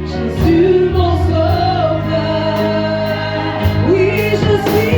Jésus mon sauveur, oui je suis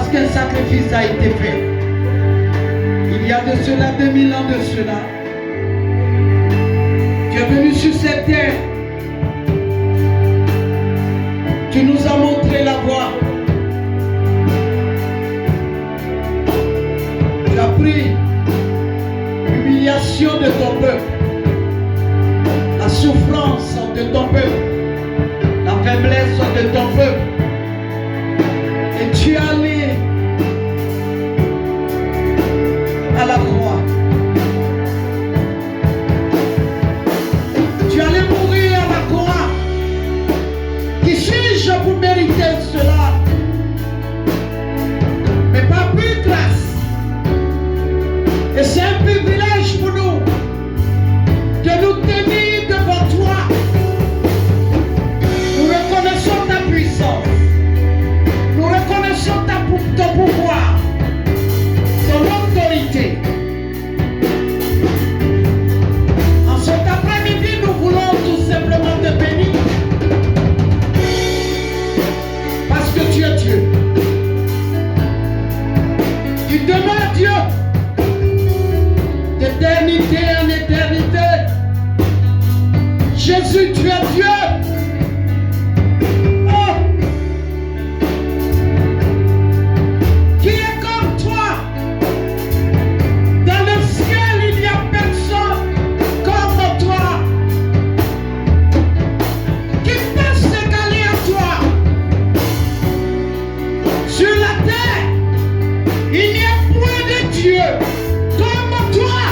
Parce qu'un sacrifice a été fait. Il y a de cela 2000 ans de cela. Tu es venu sur cette terre. Tu nous as montré la voie. Tu as pris l'humiliation de ton peuple, la souffrance de ton peuple, la faiblesse de ton peuple. Et tu es allé à la croix. Tu es allé mourir à la croix. Qui suis-je pour mériter cela? Mais par plus grâce. Et c'est un privilège pour nous de nous tenir devant toi. Nous reconnaissons ta puissance. Nous reconnaissons ton pouvoir, ton autorité. En cet après-midi, nous voulons tout simplement te bénir. Parce que tu es Dieu. Tu demeures Dieu. D'éternité en éternité. Jésus, tu es Dieu. Oh. Qui est comme toi? Dans le ciel, il n'y a personne comme toi. Qui peut s'égaler à toi? Sur la terre, il n'y a point de Dieu comme toi.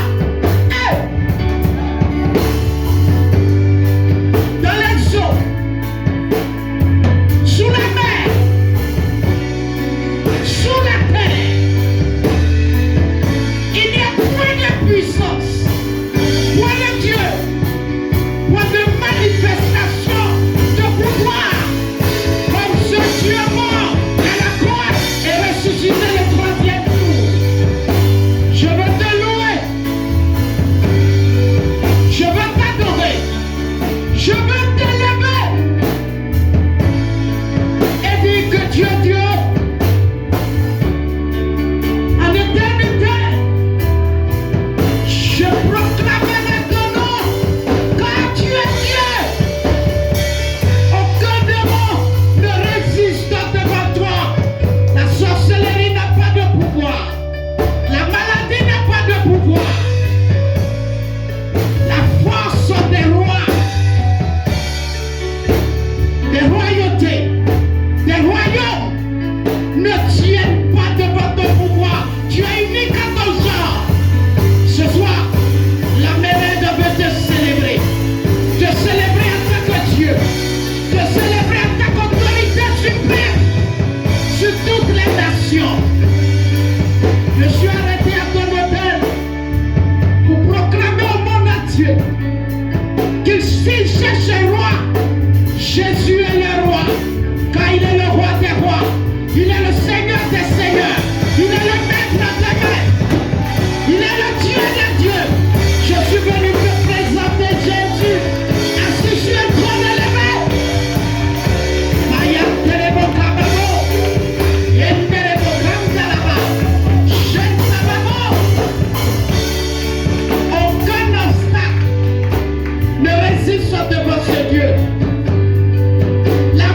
Devant ce Dieu, la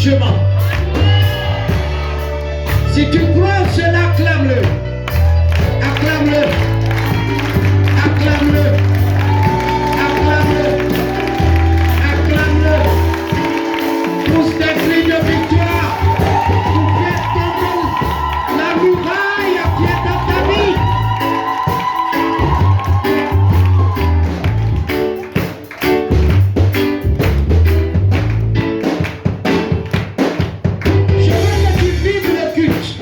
chemin. Si tu crois en cela, acclame-le. Acclame-le. Acclame-le. Acclame-le. Acclame-le. Pousse des cris de victoire. Pour faire tomber la muraille qui est dans ta vie. Je veux que tu vives le culte.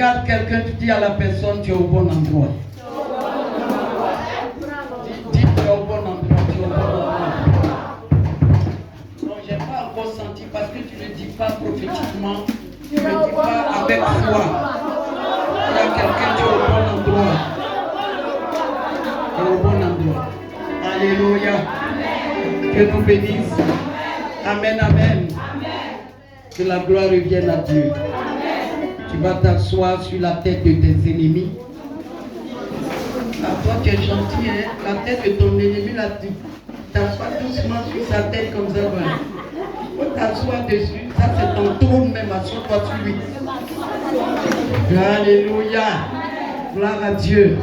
Regarde quelqu'un, tu dis à la personne, tu es au bon endroit. Dis, tu es au bon endroit, tu es au bon endroit. Non, je n'ai pas encore senti parce que tu ne dis pas prophétiquement, tu ne dis pas avec foi. Il y a quelqu'un qui est au bon endroit. Tu es au bon endroit. Alléluia. Que nous bénisse. Amen, amen. Que la gloire revienne à Dieu. Tu vas t'asseoir sur la tête de tes ennemis. Ah, toi, tu es gentil, hein? La tête de ton ennemi, là, tu t'assois doucement sur sa tête comme ça. Voilà. Tu peux t'asseoir dessus. Ça, c'est ton trône même. Assois-toi sur lui. Alléluia. Gloire à Dieu.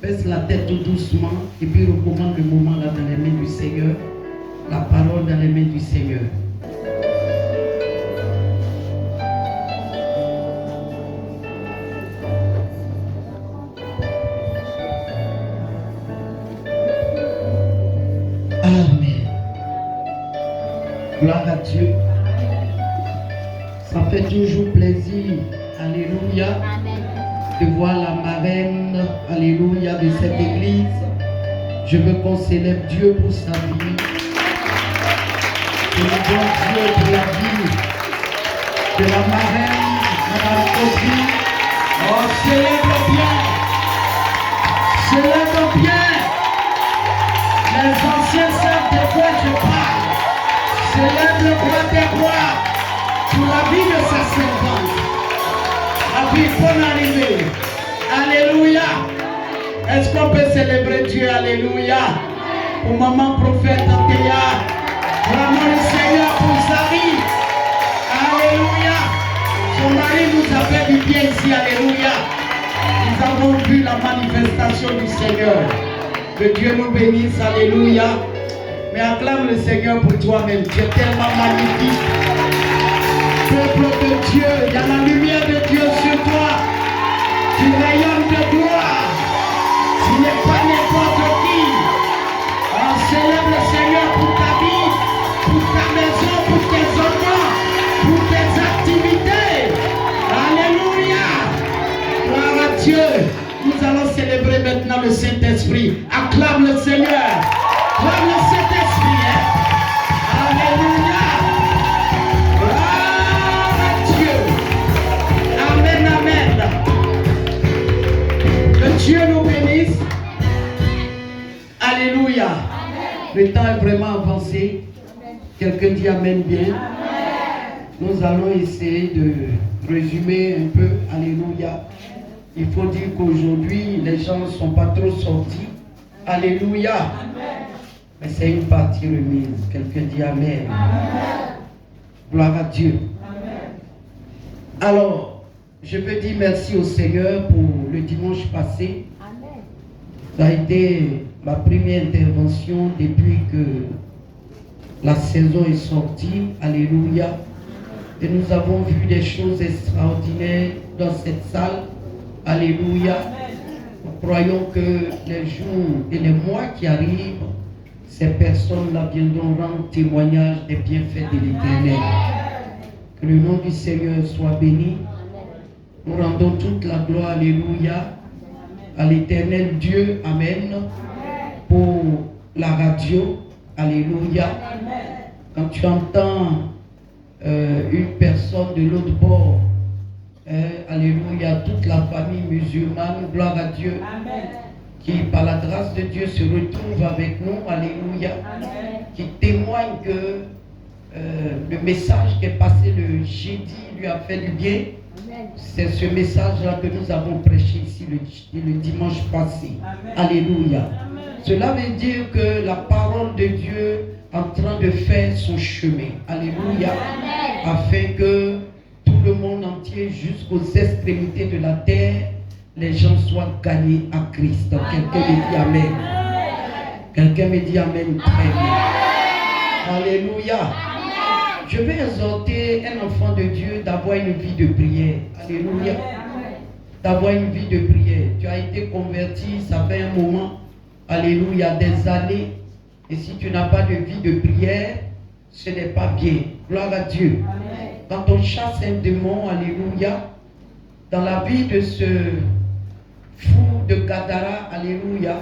Baisse la tête tout doucement et puis recommande le moment là dans les mains du Seigneur. La parole dans les mains du Seigneur. Amen. Gloire à Dieu. Ça fait toujours plaisir. Alléluia. De voir la marraine, alléluia, de cette église. Je veux qu'on célèbre Dieu pour sa vie. Que le bon Dieu pour la vie de la marraine, Madame Kofi. Oh, célèbre bien. Célèbre bien. Les anciens savent de quoi je parle. Célèbre le roi des rois pour la vie de sa servante. La vie bonne arrivée. Alléluia. Est-ce qu'on peut célébrer Dieu? Alléluia. Pour maman prophète Antéa. Vraiment le Seigneur pour Zari. Alléluia. Son mari nous a fait du bien ici. Alléluia. Nous avons vu la manifestation du Seigneur. Que Dieu nous bénisse. Alléluia. Mais acclame le Seigneur pour toi-même. Tu es tellement magnifique. Peuple de Dieu, il y a la lumière de Dieu sur toi. Tu rayonnes de gloire. Tu n'es pas n'importe qui. On célèbre le Seigneur pour ta vie, pour ta maison, pour tes enfants, pour tes activités. Alléluia. Gloire à Dieu. Nous allons célébrer maintenant le Saint-Esprit. Acclame le Seigneur. Acclame le Saint-Esprit. Alléluia. Dieu nous bénisse. Alléluia. Le temps est vraiment avancé. Quelqu'un dit Amen bien. Amen. Nous allons essayer de résumer un peu. Alléluia. Il faut dire qu'aujourd'hui, les gens ne sont pas trop sortis. Alléluia. Amen. Mais c'est une partie remise. Quelqu'un dit Amen. Amen. Gloire à Dieu. Amen. Alors, je veux dire merci au Seigneur pour le dimanche passé. Amen. Ça a été ma première intervention depuis que la saison est sortie. Alléluia. Et nous avons vu des choses extraordinaires dans cette salle. Alléluia. Nous croyons que les jours et les mois qui arrivent, ces personnes-là viendront rendre témoignage des bienfaits de l'Éternel. Que le nom du Seigneur soit béni. Nous rendons toute la gloire, alléluia, à l'Éternel Dieu, amen, pour la radio, alléluia. Quand tu entends une personne de l'autre bord, alléluia, toute la famille musulmane, gloire à Dieu, qui par la grâce de Dieu se retrouve avec nous, alléluia, qui témoigne que le message qui est passé le jeudi lui a fait du bien. C'est ce message-là que nous avons prêché ici le dimanche passé. Amen. Alléluia. Amen. Cela veut dire que la parole de Dieu est en train de faire son chemin. Alléluia. Amen. Afin que tout le monde entier, jusqu'aux extrémités de la terre, les gens soient gagnés à Christ. Quelqu'un me dit Amen. Quelqu'un me dit Amen. Très bien. Alléluia. Je vais exhorter un enfant de Dieu d'avoir une vie de prière. Alléluia. D'avoir une vie de prière. Tu as été converti, ça fait un moment. Alléluia, des années. Et si tu n'as pas de vie de prière, ce n'est pas bien. Gloire à Dieu. Quand on chasse un démon, alléluia, dans la vie de ce fou de Gadara, alléluia,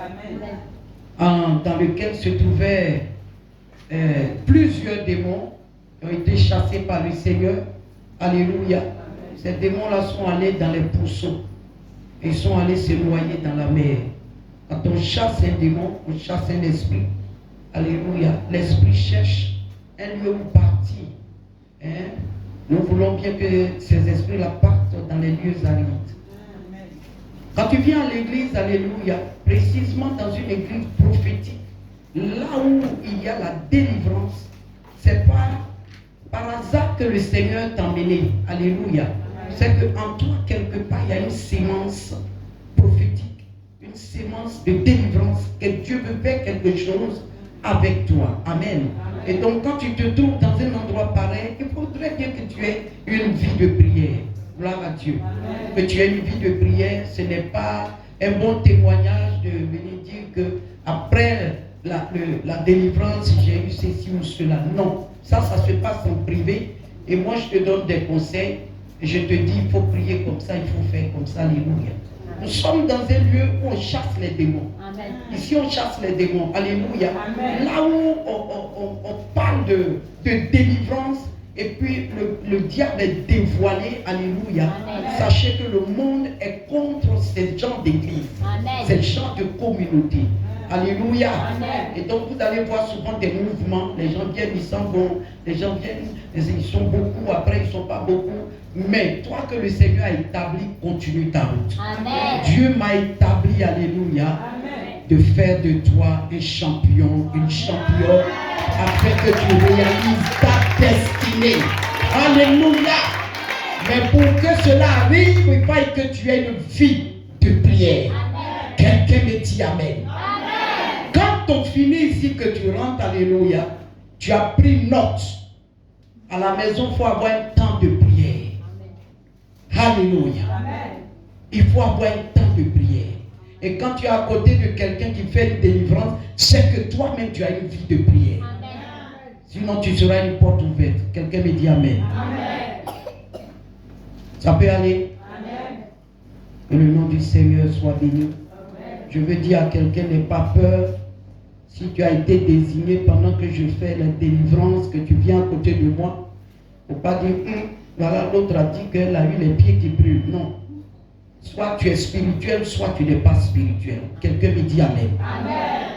dans lequel se trouvaient plusieurs démons qui ont été chassés par le Seigneur, alléluia. Ces démons-là sont allés dans les pourceaux. Ils sont allés se noyer dans la mer. Quand on chasse un démon, on chasse un esprit. Alléluia. L'esprit cherche un lieu où partir. Hein? Nous voulons bien que ces esprits-là partent dans les lieux arides. Quand tu viens à l'église, alléluia, précisément dans une église prophétique, là où il y a la délivrance, c'est pas par hasard que le Seigneur t'a emmené. Alléluia. C'est qu'en toi, quelque part, il y a une sémence prophétique, une sémence de délivrance, que Dieu veut faire quelque chose avec toi. Amen. Et donc, quand tu te trouves dans un endroit pareil, il faudrait bien que tu aies une vie de prière. Gloire à Dieu. Amen. Que tu aies une vie de prière, ce n'est pas un bon témoignage de venir dire que après la délivrance, j'ai eu ceci ou cela. Non, ça se passe en privé. Et moi, je te donne des conseils. Et je te dis, il faut prier comme ça, il faut faire comme ça. Alléluia. Nous sommes dans un lieu où on chasse les démons. Amen. Ici, on chasse les démons. Alléluia. Amen. Là où on parle de délivrance, et puis le diable est dévoilé. Alléluia. Amen. Sachez que le monde est contre ces gens d'église, ces gens de communauté. Alléluia. Amen. Et donc vous allez voir souvent des mouvements. Les gens viennent, ils sont bons. Les gens viennent, ils sont beaucoup. Après, ils ne sont pas beaucoup. Mais toi que le Seigneur a établi, continue ta route. Amen. Dieu m'a établi, alléluia, amen, de faire de toi un champion, une championne, afin que tu réalises ta destinée. Alléluia. Mais pour que cela arrive, il faut que tu aies une vie de prière. Quelqu'un me dit amen. Amen. Quand on finit ici, que tu rentres, alléluia, tu as pris note. À la maison, il faut avoir un temps de prière. Alléluia. Amen. Il faut avoir un temps de prière. Et quand tu es à côté de quelqu'un qui fait une délivrance, c'est que toi-même tu as une vie de prière. Amen. Sinon tu seras une porte ouverte. Quelqu'un me dit amen. Amen. Ça peut aller. Amen. Que le nom du Seigneur soit béni. Amen. Je veux dire à quelqu'un, n'aie pas peur. Si tu as été désigné pendant que je fais la délivrance, que tu viens à côté de moi, il ne faut pas dire voilà, l'autre a dit qu'elle a eu les pieds qui brûlent. Non. Soit tu es spirituel, soit tu n'es pas spirituel. Quelqu'un me dit amen. Amen.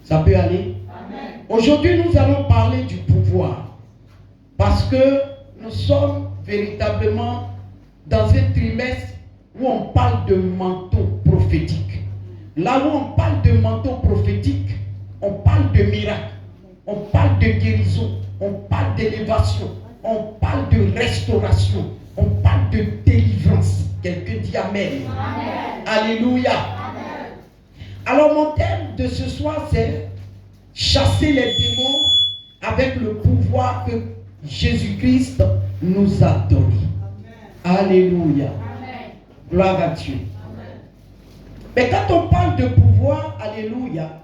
Ça peut aller? Amen. Aujourd'hui, nous allons parler du pouvoir. Parce que nous sommes véritablement dans un trimestre où on parle de manteau prophétique. Là où on parle de manteau prophétique, on parle de miracle, on parle de guérison, on parle d'élévation, on parle de restauration, on parle de délivrance. Quelqu'un dit amen. Amen. Alléluia. Amen. Alors mon thème de ce soir, c'est chasser les démons avec le pouvoir que Jésus-Christ nous a donné. Amen. Alléluia. Amen. Gloire à Dieu. Amen. Mais quand on parle de pouvoir, alléluia,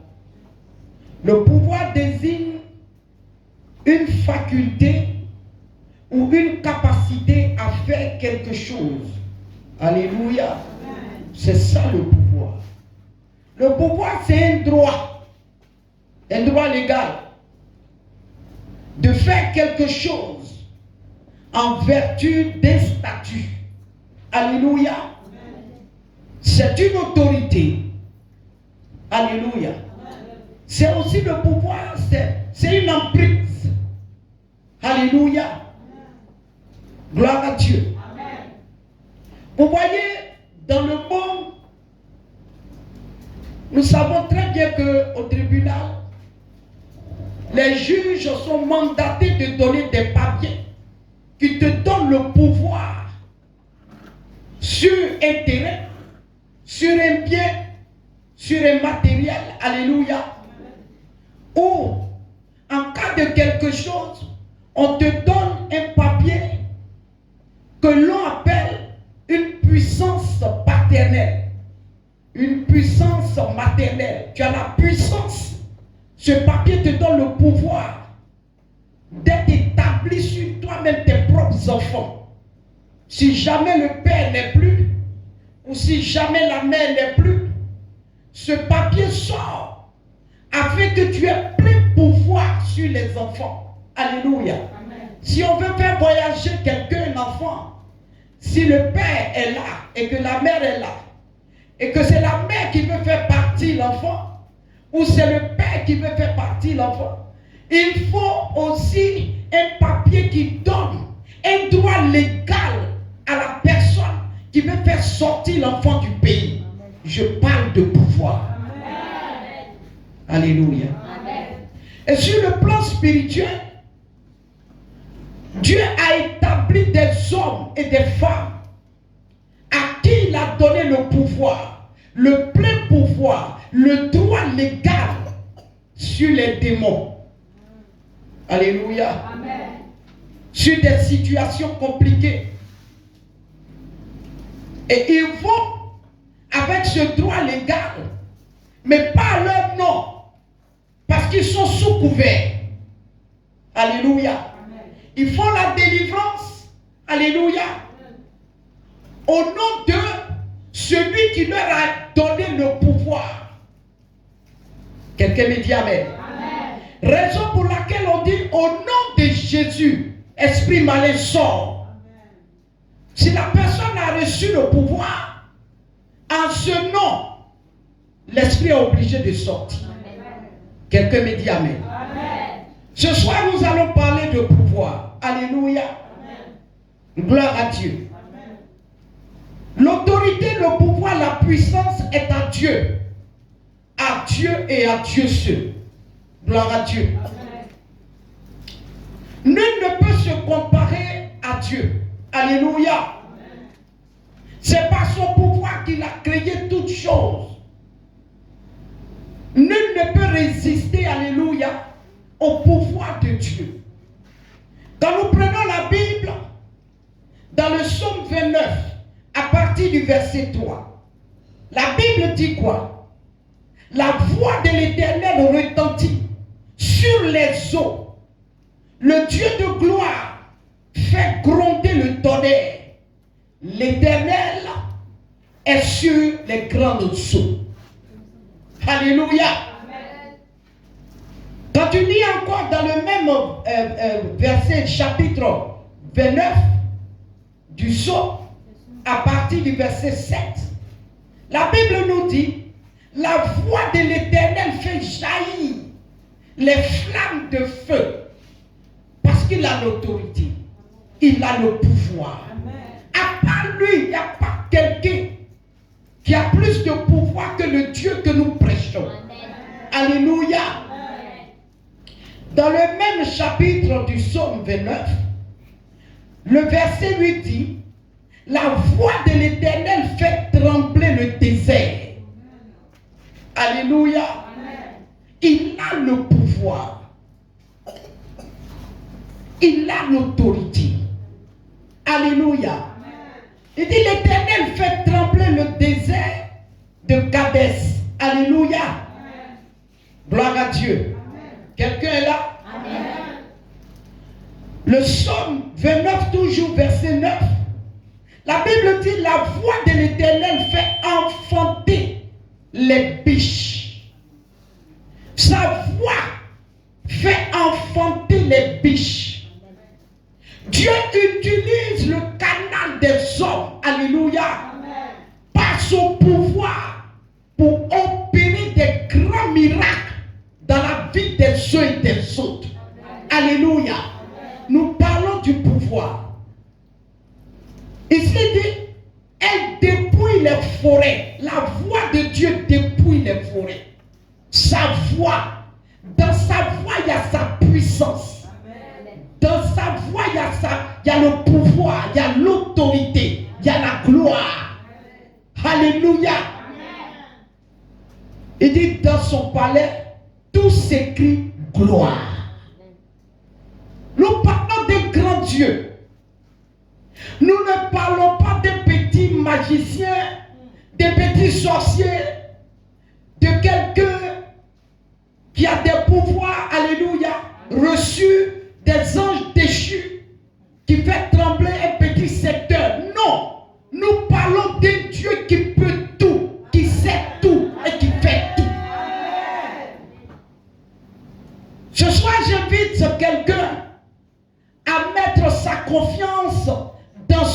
le pouvoir désigne une faculté ou une capacité à faire quelque chose. Alléluia. C'est ça le pouvoir. Le pouvoir, c'est un droit légal de faire quelque chose en vertu d'un statut. Alléluia. C'est une autorité. Alléluia. C'est aussi le pouvoir, c'est une emprise. Alléluia. Gloire à Dieu. Amen. Vous voyez, dans le monde, nous savons très bien qu'au tribunal, les juges sont mandatés de donner des papiers qui te donnent le pouvoir sur un terrain, sur un bien, sur un matériel. Alléluia. Ou, en cas de quelque chose, on te donne un papier que l'on appelle une puissance paternelle, une puissance maternelle. Tu as la puissance. Ce papier te donne le pouvoir d'être établi sur toi-même tes propres enfants. Si jamais le père n'est plus, ou si jamais la mère n'est plus, ce papier sort afin que tu aies plein pouvoir sur les enfants. Alléluia. Amen. Si on veut faire voyager quelqu'un, un enfant, si le père est là et que la mère est là, et que c'est la mère qui veut faire partir l'enfant, ou c'est le père qui veut faire partir l'enfant, il faut aussi un papier qui donne un droit légal à la personne qui veut faire sortir l'enfant du pays. Je parle de pouvoir. Amen. Alléluia. Amen. Et sur le plan spirituel, Dieu a établi des hommes et des femmes à qui il a donné le pouvoir, le plein pouvoir, le droit légal sur les démons. Alléluia. Amen. Sur des situations compliquées. Et ils vont avec ce droit légal, mais pas à leur nom, parce qu'ils sont sous couvert. Alléluia. Amen. Ils font la délivrance. Alléluia. Au nom de celui qui leur a donné le pouvoir. Quelqu'un me dit amen. Amen. Raison pour laquelle on dit au nom de Jésus, esprit malin sort. Amen. Si la personne a reçu le pouvoir, en ce nom, l'esprit est obligé de sortir. Amen. Quelqu'un me dit amen. Amen. Ce soir, nous allons parler de pouvoir. Alléluia. Amen. Gloire à Dieu. Amen. L'autorité, le pouvoir, la puissance est à Dieu. À Dieu et à Dieu seul. Gloire à Dieu. Amen. Nul ne peut se comparer à Dieu. Alléluia. C'est par son pouvoir qu'il a créé toutes choses. Nul ne peut résister, alléluia, au pouvoir de Dieu. Quand nous prenons la Bible, dans le psaume 29, à partir du verset 3, la Bible dit quoi? La voix de l'Éternel retentit sur les eaux. Le Dieu de gloire fait gronder le tonnerre. L'Éternel est sur les grandes eaux. Alléluia. Amen. Quand tu lis encore dans le même verset, chapitre 29 du psaume, à partir du verset 7, la Bible nous dit, la voix de l'Éternel fait jaillir les flammes de feu, parce qu'il a l'autorité, il a le pouvoir. Amen. À part lui, il n'y a pas quelqu'un qui a plus de pouvoir que le Dieu que nous prêchons. Amen. Alléluia. Amen. Dans le même chapitre du psaume 29, le verset lui dit, la voix de l'Éternel fait trembler le désert. Alléluia. Amen. Il a le pouvoir. Il a l'autorité. Alléluia. Il dit l'Éternel fait trembler le désert de Kadès. Alléluia. Amen. Gloire à Dieu. Quelqu'un est là? Amen. Le psaume 29, toujours verset 9. La Bible dit la voix de l'Éternel fait enfanter les biches. Sa voix fait enfanter les biches. Dieu utilise le canal des hommes, alléluia, amen, par son pouvoir pour opérer des grands miracles dans la vie des uns et des autres. Amen. Alléluia. Amen. Nous parlons du pouvoir. Ici dit, elle dépouille les forêts. La voix de Dieu dépouille les forêts. Sa voix, dans sa voix, il y a sa puissance. Dans sa voix, il y a le pouvoir, il y a l'autorité, il y a la gloire. Amen. Alléluia. Amen. Il dit dans son palais, tout s'écrit gloire. Nous parlons des grands dieux. Nous ne parlons pas des petits magiciens, des petits sorciers, de quelqu'un qui a des pouvoirs, alléluia, reçus des anges déchus qui fait trembler un petit secteur. Non, nous parlons d'un Dieu qui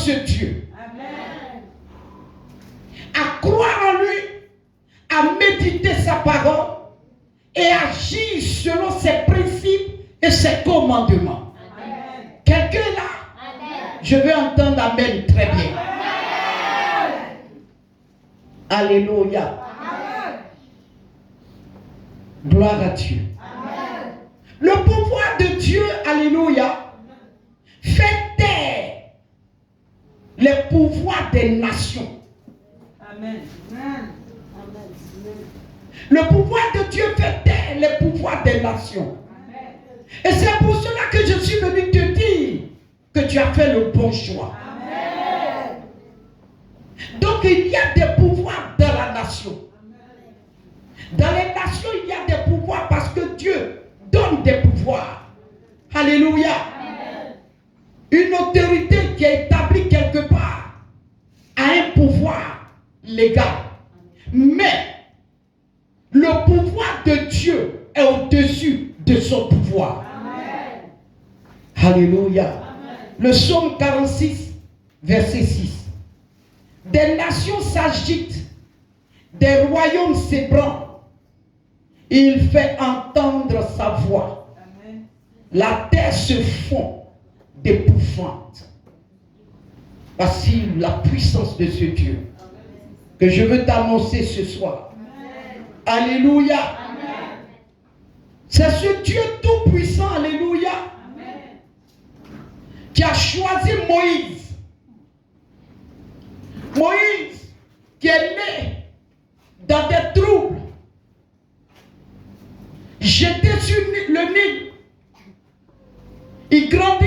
ce Dieu. Amen. À croire en lui, à méditer sa parole et agir selon ses principes et ses commandements. Amen. Quelqu'un est là? Amen. Je veux entendre Amen très bien. Amen. Alléluia. Amen. Gloire à Dieu. Amen. Le pouvoir de Dieu, alléluia, fait taire les pouvoirs des nations. Amen. Le pouvoir de Dieu fait taire les pouvoirs des nations. Amen. Et c'est pour cela que je suis venu te dire que tu as fait le bon choix. Amen. Donc il y a des pouvoirs dans la nation. Amen. Dans les nations, il y a des pouvoirs parce que Dieu donne des pouvoirs. Alléluia. Amen. Une autorité qui est établie quelque part a un pouvoir légal. Mais le pouvoir de Dieu est au-dessus de son pouvoir. Amen. Alléluia. Amen. Le psaume 46, verset 6. Des nations s'agitent, des royaumes s'ébranlent. Il fait entendre sa voix. Amen. La terre se fond d'épouvante. Voici la puissance de ce Dieu que je veux t'annoncer ce soir. Amen. Alléluia. Amen. C'est ce Dieu tout-puissant, alléluia, amen, qui a choisi Moïse. Moïse qui est né dans des troubles, jeté sur le Nil. Il grandit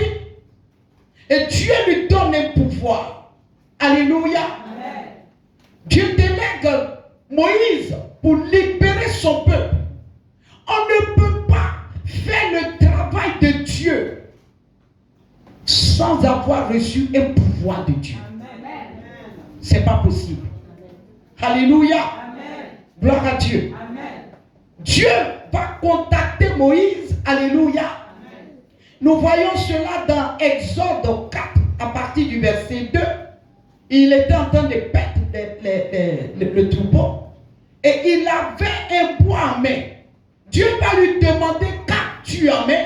et Dieu lui donne un pouvoir. Alléluia. Amen. Dieu délègue Moïse pour libérer son peuple. On ne peut pas faire le travail de Dieu sans avoir reçu un pouvoir de Dieu. Ce n'est pas possible. Amen. Alléluia. Amen. Gloire à Dieu. Amen. Dieu va contacter Moïse. Alléluia. Amen. Nous voyons cela dans Exode 4 à partir du verset 2. Il était en train de perdre le troupeau et il avait un bois en main. Dieu va lui demander qu'as-tu en main.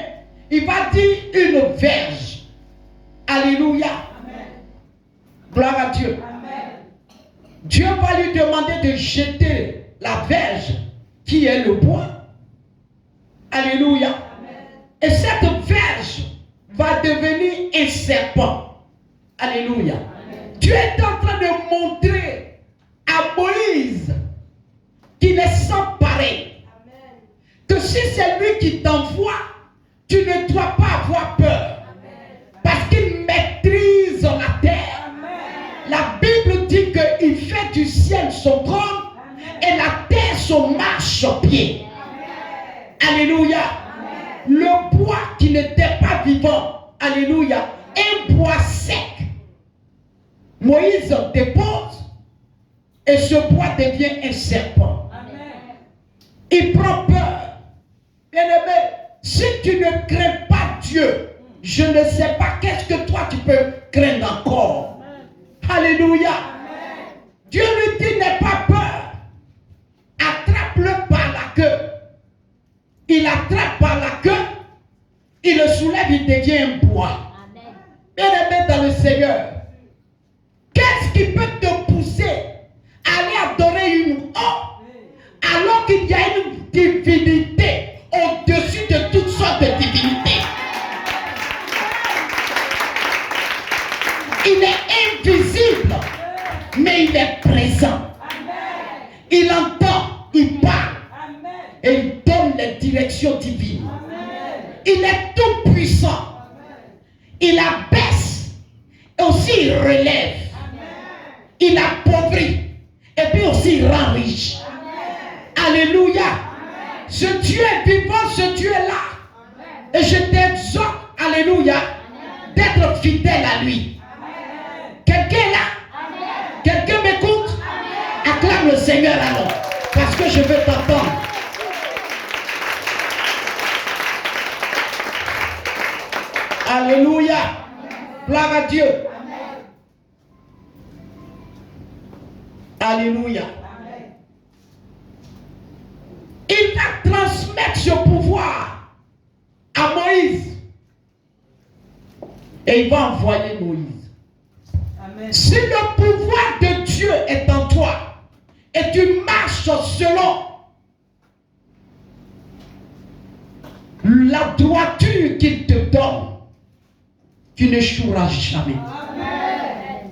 Il va dire une verge. Alléluia. Amen. Gloire à Dieu. Amen. Dieu va lui demander de jeter la verge qui est le bois. Alléluia. Amen. Et cette verge va devenir un serpent. Alléluia. Amen. Dieu est en train de montrer à Moïse qu'il est sans pareil. Amen. Que si c'est lui qui t'envoie, tu ne dois pas avoir peur. Amen. Parce qu'il maîtrise la terre. Amen. La Bible dit qu'il fait du ciel son trône. Amen. Et la terre son marchepied. Alléluia. Amen. Le bois qui n'était pas vivant. Alléluia. Un bois sec. Moïse dépose et ce bois devient un serpent. Amen. Il prend peur. Bien-aimé, si tu ne crains pas Dieu, je ne sais pas qu'est-ce que toi tu peux craindre encore. Amen. Alléluia. Amen. Dieu lui dit n'aie pas peur. Attrape-le par la queue. Il attrape par la queue. Il le soulève, il devient un bois. Bien-aimé dans le Seigneur, qu'est-ce qui peut te pousser à aller adorer une eau alors qu'il y a une divinité au-dessus de toutes sortes de divinités? Il est invisible, mais il est présent. Il entend, il parle et il donne les directions divines. Il est tout puissant. Il abaisse et aussi il relève. Il appauvrit et puis aussi il rend riche. Alléluia. Ce Dieu est vivant, ce Dieu est là. Et je t'exhorte, alléluia, d'être fidèle à lui. Quelqu'un est là? Quelqu'un m'écoute? Acclame le Seigneur alors, parce que je veux t'entendre. Alléluia. Gloire à Dieu. Alléluia. Il va transmettre ce pouvoir à Moïse. Et il va envoyer Moïse. Amen. Si le pouvoir de Dieu est en toi et tu marches selon la droiture qu'il te donne, tu n'échoueras jamais. Amen.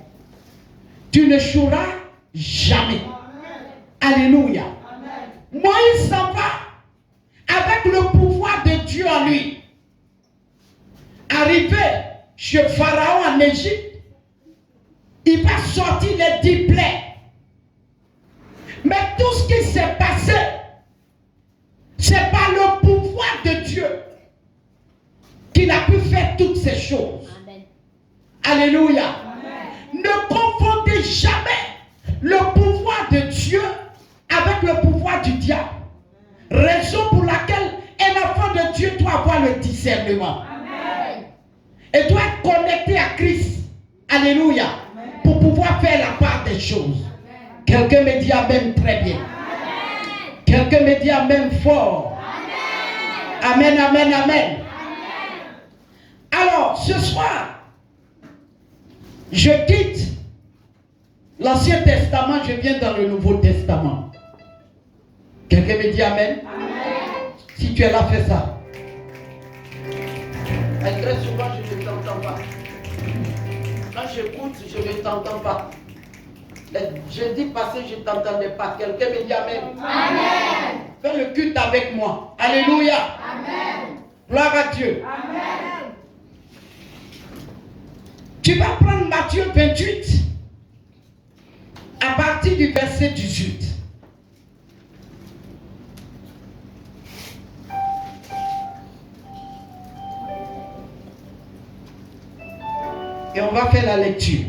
Tu n'échoueras jamais. Amen. Alléluia. Amen. Moïse s'en va avec le pouvoir de Dieu en lui. Arrivé chez Pharaon en Égypte, il va sortir les 10 plaies. Mais tout ce qui s'est passé, c'est par le pouvoir de Dieu qu'il a pu faire toutes ces choses. Amen. Alléluia. Amen. Ne confondez jamais le pouvoir de Dieu avec le pouvoir du diable. Raison pour laquelle un enfant de Dieu doit avoir le discernement. Amen. Et doit être connecté à Christ. Alléluia. Amen. Pour pouvoir faire la part des choses. Amen. Quelqu'un me dit Amen très bien. Amen. Quelqu'un me dit Amen fort. Amen, amen, amen. Amen. Alors, ce soir, je quitte l'Ancien Testament, je viens dans le Nouveau Testament. Quelqu'un me dit Amen? Amen. Si tu es là, fais ça. Et très souvent, je ne t'entends pas. Quand j'écoute, je ne t'entends pas. Jeudi passé, je ne t'entendais pas. Quelqu'un me dit Amen. Amen. Fais le culte avec moi. Alléluia. Amen. Gloire à Dieu. Amen. Tu vas prendre Matthieu 28 à partir du verset 18. Et on va faire la lecture.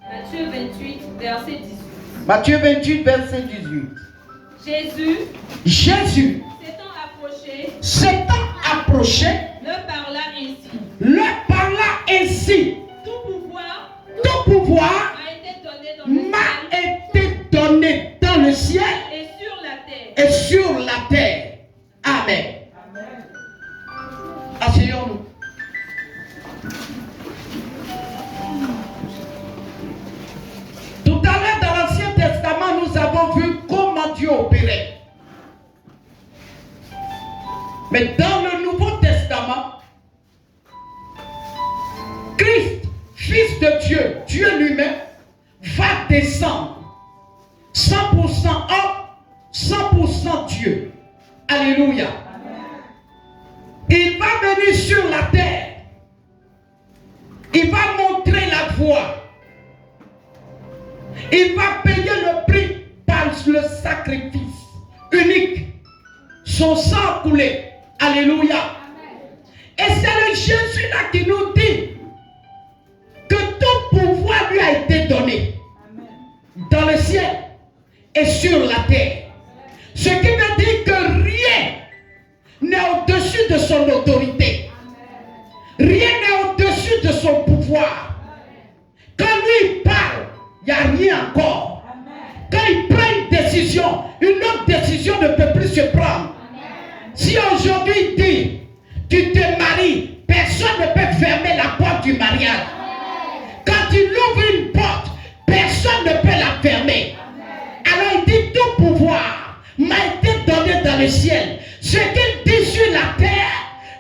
Matthieu 28, verset 18. Matthieu 28, verset 18. Jésus, s'étant approché, leur parla ainsi. Tout pouvoir m'a été donné dans le ciel et sur la terre. Amen. Asseyons-nous. Tout à l'heure dans l'Ancien Testament, nous avons vu comment Dieu opérait. Mais dans le Nouveau Testament, Christ, Fils de Dieu, Dieu lui-même, va descendre 100% homme, 100% Dieu. Alléluia. Il va venir sur la terre. Il va montrer la voie. Il va payer le prix par le sacrifice unique. Son sang coulé. Alléluia. Et c'est le Jésus-là qui nous dit que tout pouvoir lui a été donné. Dans le ciel et sur la terre. Ce qui veut dire que rien n'est au-dessus de son autorité. Rien n'est au-dessus de son pouvoir. Quand lui parle, il n'y a rien encore. Quand il prend une décision, une autre décision ne peut plus se prendre. Si aujourd'hui il dit, tu te maries, personne ne peut fermer la porte du mariage. Quand il ouvre une porte, personne ne peut la fermer. Alors il dit, tout pouvoir m'a été donné dans le ciel. Ce qu'il dit sur la terre,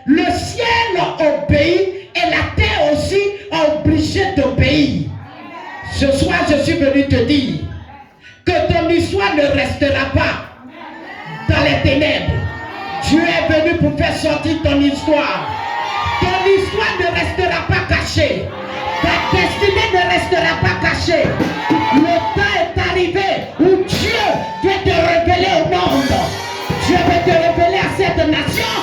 le ciel obéit et la terre aussi est obligée d'obéir. Ce soir, je suis venu te dire que ton histoire ne restera pas dans les ténèbres. Dieu est venu pour faire sortir ton histoire. Ton histoire ne restera pas cachée. Ta destinée ne restera pas cachée. Le temps est arrivé où Dieu va te révéler au monde. Dieu va te révéler à cette nation.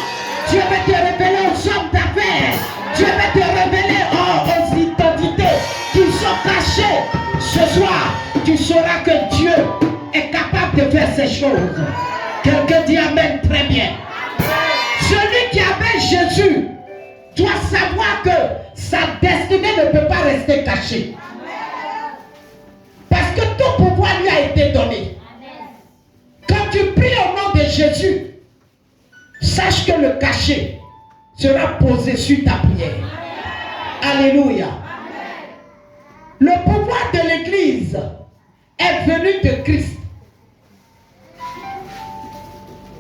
Dieu va te révéler aux hommes d'affaires. Dieu va te révéler aux identités qui sont cachées. Ce soir, tu sauras que Dieu est capable de faire ces choses. Quelqu'un dit Amen très bien. Celui qui avait Jésus doit savoir que sa destinée ne peut pas rester cachée. Parce que tout pouvoir lui a été donné. Quand tu pries au nom de Jésus, sache que le cachet sera posé sur ta prière. Alléluia. Le pouvoir de l'Église est venu de Christ.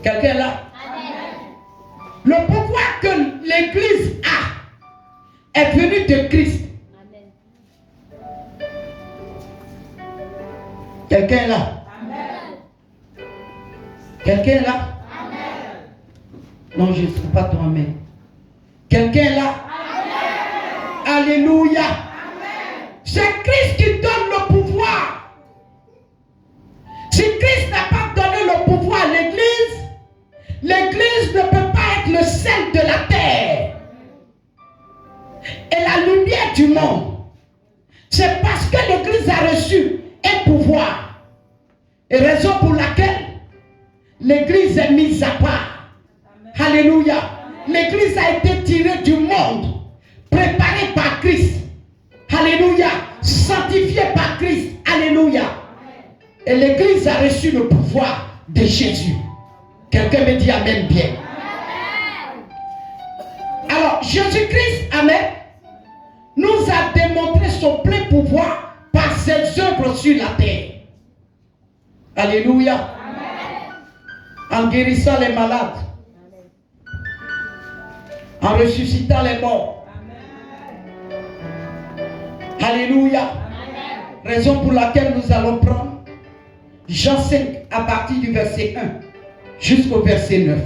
Quelqu'un là? Le pouvoir que l'Église a est venu de Christ. Quelqu'un là? Quelqu'un là? Non, je ne sais pas ton amen. Quelqu'un là? Alléluia. C'est Christ qui donne le pouvoir. Si Christ n'a pas donné le pouvoir à l'Église, l'Église ne peut pas être le sel de la terre et la lumière du monde. C'est parce que l'Église a reçu un pouvoir. Et raison pour laquelle l'Église est mise à part. Alléluia. L'Église a été tirée du monde, préparée par Christ. Alléluia. Sanctifiée par Christ. Alléluia. Et l'Église a reçu le pouvoir de Jésus. Quelqu'un me dit amen bien. Alors, Jésus-Christ, amen, nous a démontré son plein pouvoir par ses œuvres sur la terre. Alléluia. En guérissant les malades, en ressuscitant les morts. Alléluia. Raison pour laquelle nous allons prendre Jean 5 à partir du verset 1 jusqu'au verset 9.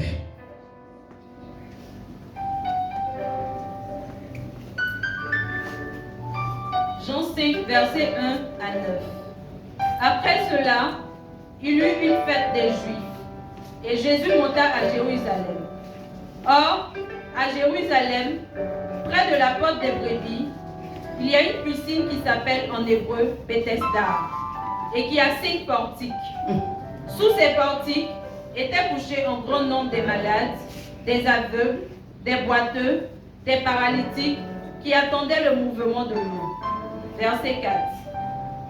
Jean 5, verset 1 à 9. Après cela, il eut une fête des Juifs, et Jésus monta à Jérusalem. Or, à Jérusalem, près de la porte des brebis, il y a une piscine qui s'appelle en hébreu Bethesda, et qui a 5 portiques. Sous ces portiques étaient couchés un grand nombre de malades, des aveugles, des boiteux, des paralytiques, qui attendaient le mouvement de l'eau. Verset 4.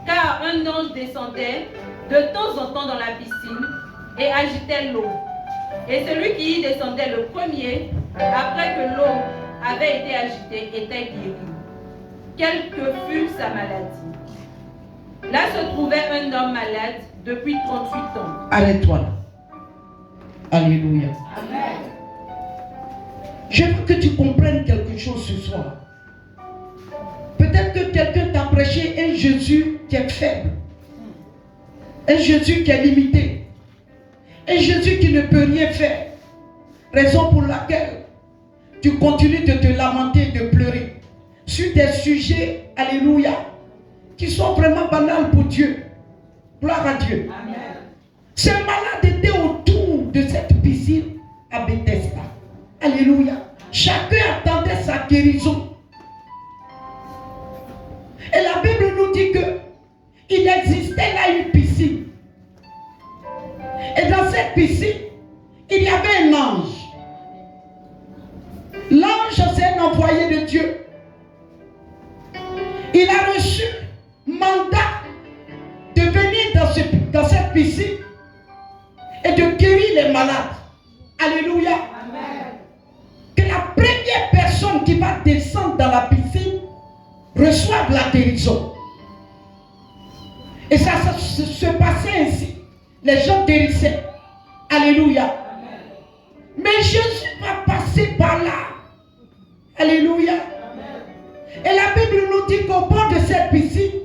Car un ange descendait de temps en temps dans la piscine et agitait l'eau. Et celui qui y descendait le premier, après que l'eau avait été agitée, était guéri, quelle que fût sa maladie. Là se trouvait un homme malade depuis 38 ans. Arrête-toi là. Alléluia. Amen. Je veux que tu comprennes quelque chose ce soir. Peut-être que quelqu'un t'a prêché un Jésus qui est faible, un Jésus qui est limité, un Jésus qui ne peut rien faire. Raison pour laquelle tu continues de te lamenter, de pleurer sur des sujets, alléluia, qui sont vraiment banals pour Dieu. Gloire à Dieu. Amen. Ces malades étaient autour de cette piscine à Bethesda. Alléluia. Chacun attendait sa guérison. Et la Bible nous dit que il existait là une piscine. Et dans cette piscine, il y avait un ange. L'ange, c'est un envoyé de Dieu. Il a reçu mandat de venir dans cette piscine et de guérir les malades. Alléluia. Amen. Que la première personne qui va descendre dans la piscine reçoive la guérison. Et ça se passait ainsi. Les gens guérissaient. Alléluia. Amen. Mais Jésus va passer par là. Alléluia. Amen. Et la Bible nous dit qu'au bord de cette piscine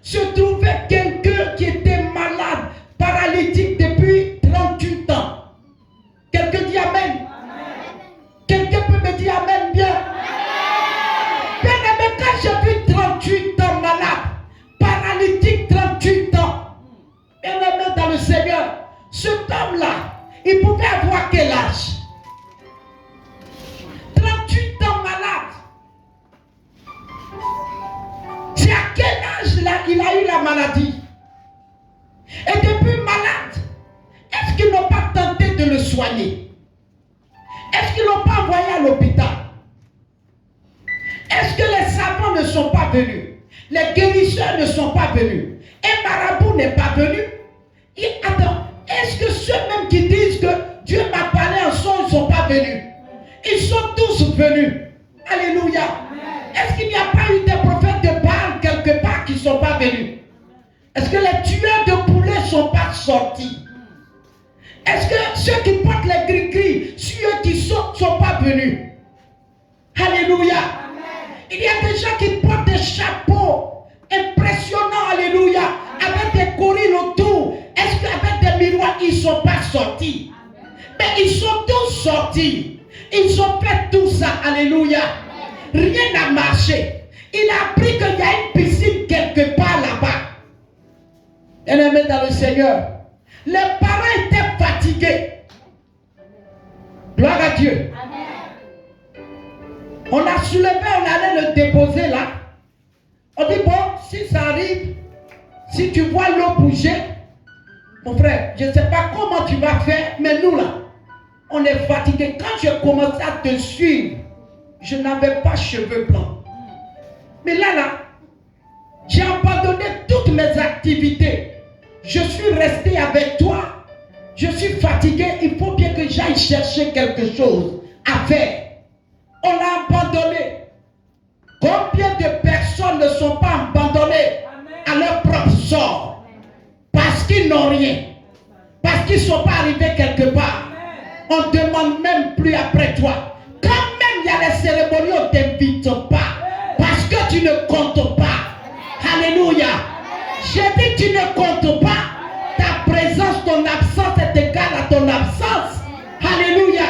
se trouvait quelqu'un qui était malade, paralytique depuis 38 ans. Quelqu'un dit Amen. Amen. Quelqu'un peut me dire Amen bien. Amen. Bien aimé, quand j'ai vu 38 ans malade, paralytique 38 ans, bien aimé dans le Seigneur, cet homme-là, il pouvait avoir quel âge? 38 ans malade. C'est à quel âge là il a eu la maladie? Et depuis malade, est-ce qu'ils n'ont pas tenté de le soigner? Est-ce qu'ils n'ont pas envoyé à l'hôpital? Est-ce que les savants ne sont pas venus? Les guérisseurs ne sont pas venus? Un marabout bout n'est pas venu. Et attends, est-ce que ceux-mêmes qui disent que Dieu m'a parlé en son, ils ne sont pas venus? Ils sont tous venus. Alléluia. Est-ce qu'il n'y a pas eu des prophètes de Baal quelque part qui ne sont pas venus? Est-ce que les tueurs de poulets ne sont pas sortis? Est-ce que ceux qui portent les gris-gris, ceux qui sont pas venus? Alléluia. Il y a des gens qui portent des chapeaux impressionnants, alléluia, avec des gorilles autour. Est-ce qu'avec des miroirs, ils ne sont pas sortis? Mais ils sont tous sortis. Ils ont fait tout ça, alléluia. Rien n'a marché. Il a appris qu'il y a une piscine quelque part là-bas. Bien-aimé dans le Seigneur, les parents étaient fatigués. Gloire à Dieu. On a soulevé, on allait le déposer là. On dit, bon, si ça arrive, si tu vois l'eau bouger, mon frère, je ne sais pas comment tu vas faire, mais nous là, on est fatigués. Quand j'ai commencé à te suivre, je n'avais pas cheveux blancs. Mais là, j'ai abandonné toutes mes activités. Je suis resté avec toi. Je suis fatigué. Il faut bien que j'aille chercher quelque chose à faire. On l'a abandonné. Combien de personnes ne sont pas abandonnées à leur propre sort? Parce qu'ils n'ont rien. Parce qu'ils ne sont pas arrivés quelque part. On ne demande même plus après toi. Quand même il y a les cérémonies, on ne t'invite pas. Parce que tu ne comptes pas. Alléluia. J'ai dit tu ne comptes pas. Ta présence, ton absence est égale à ton absence. Alléluia.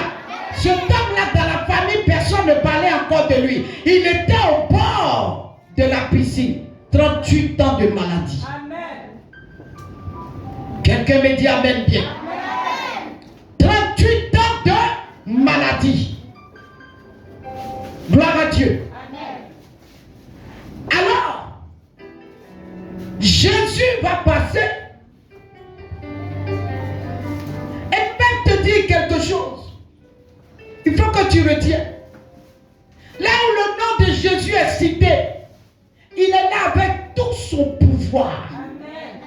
Ce homme-là dans la famille, personne ne parlait encore de lui. Il était au bord de la piscine. 38 ans de maladie. Amen. Quelqu'un me dit amen bien. Amen. 38 ans de maladie. Gloire à Dieu. Amen. Alors, Jésus va passer et même te dire quelque chose. Il faut que tu retiennes. Là où le nom de Jésus est cité, il est là avec tout son pouvoir. Amen.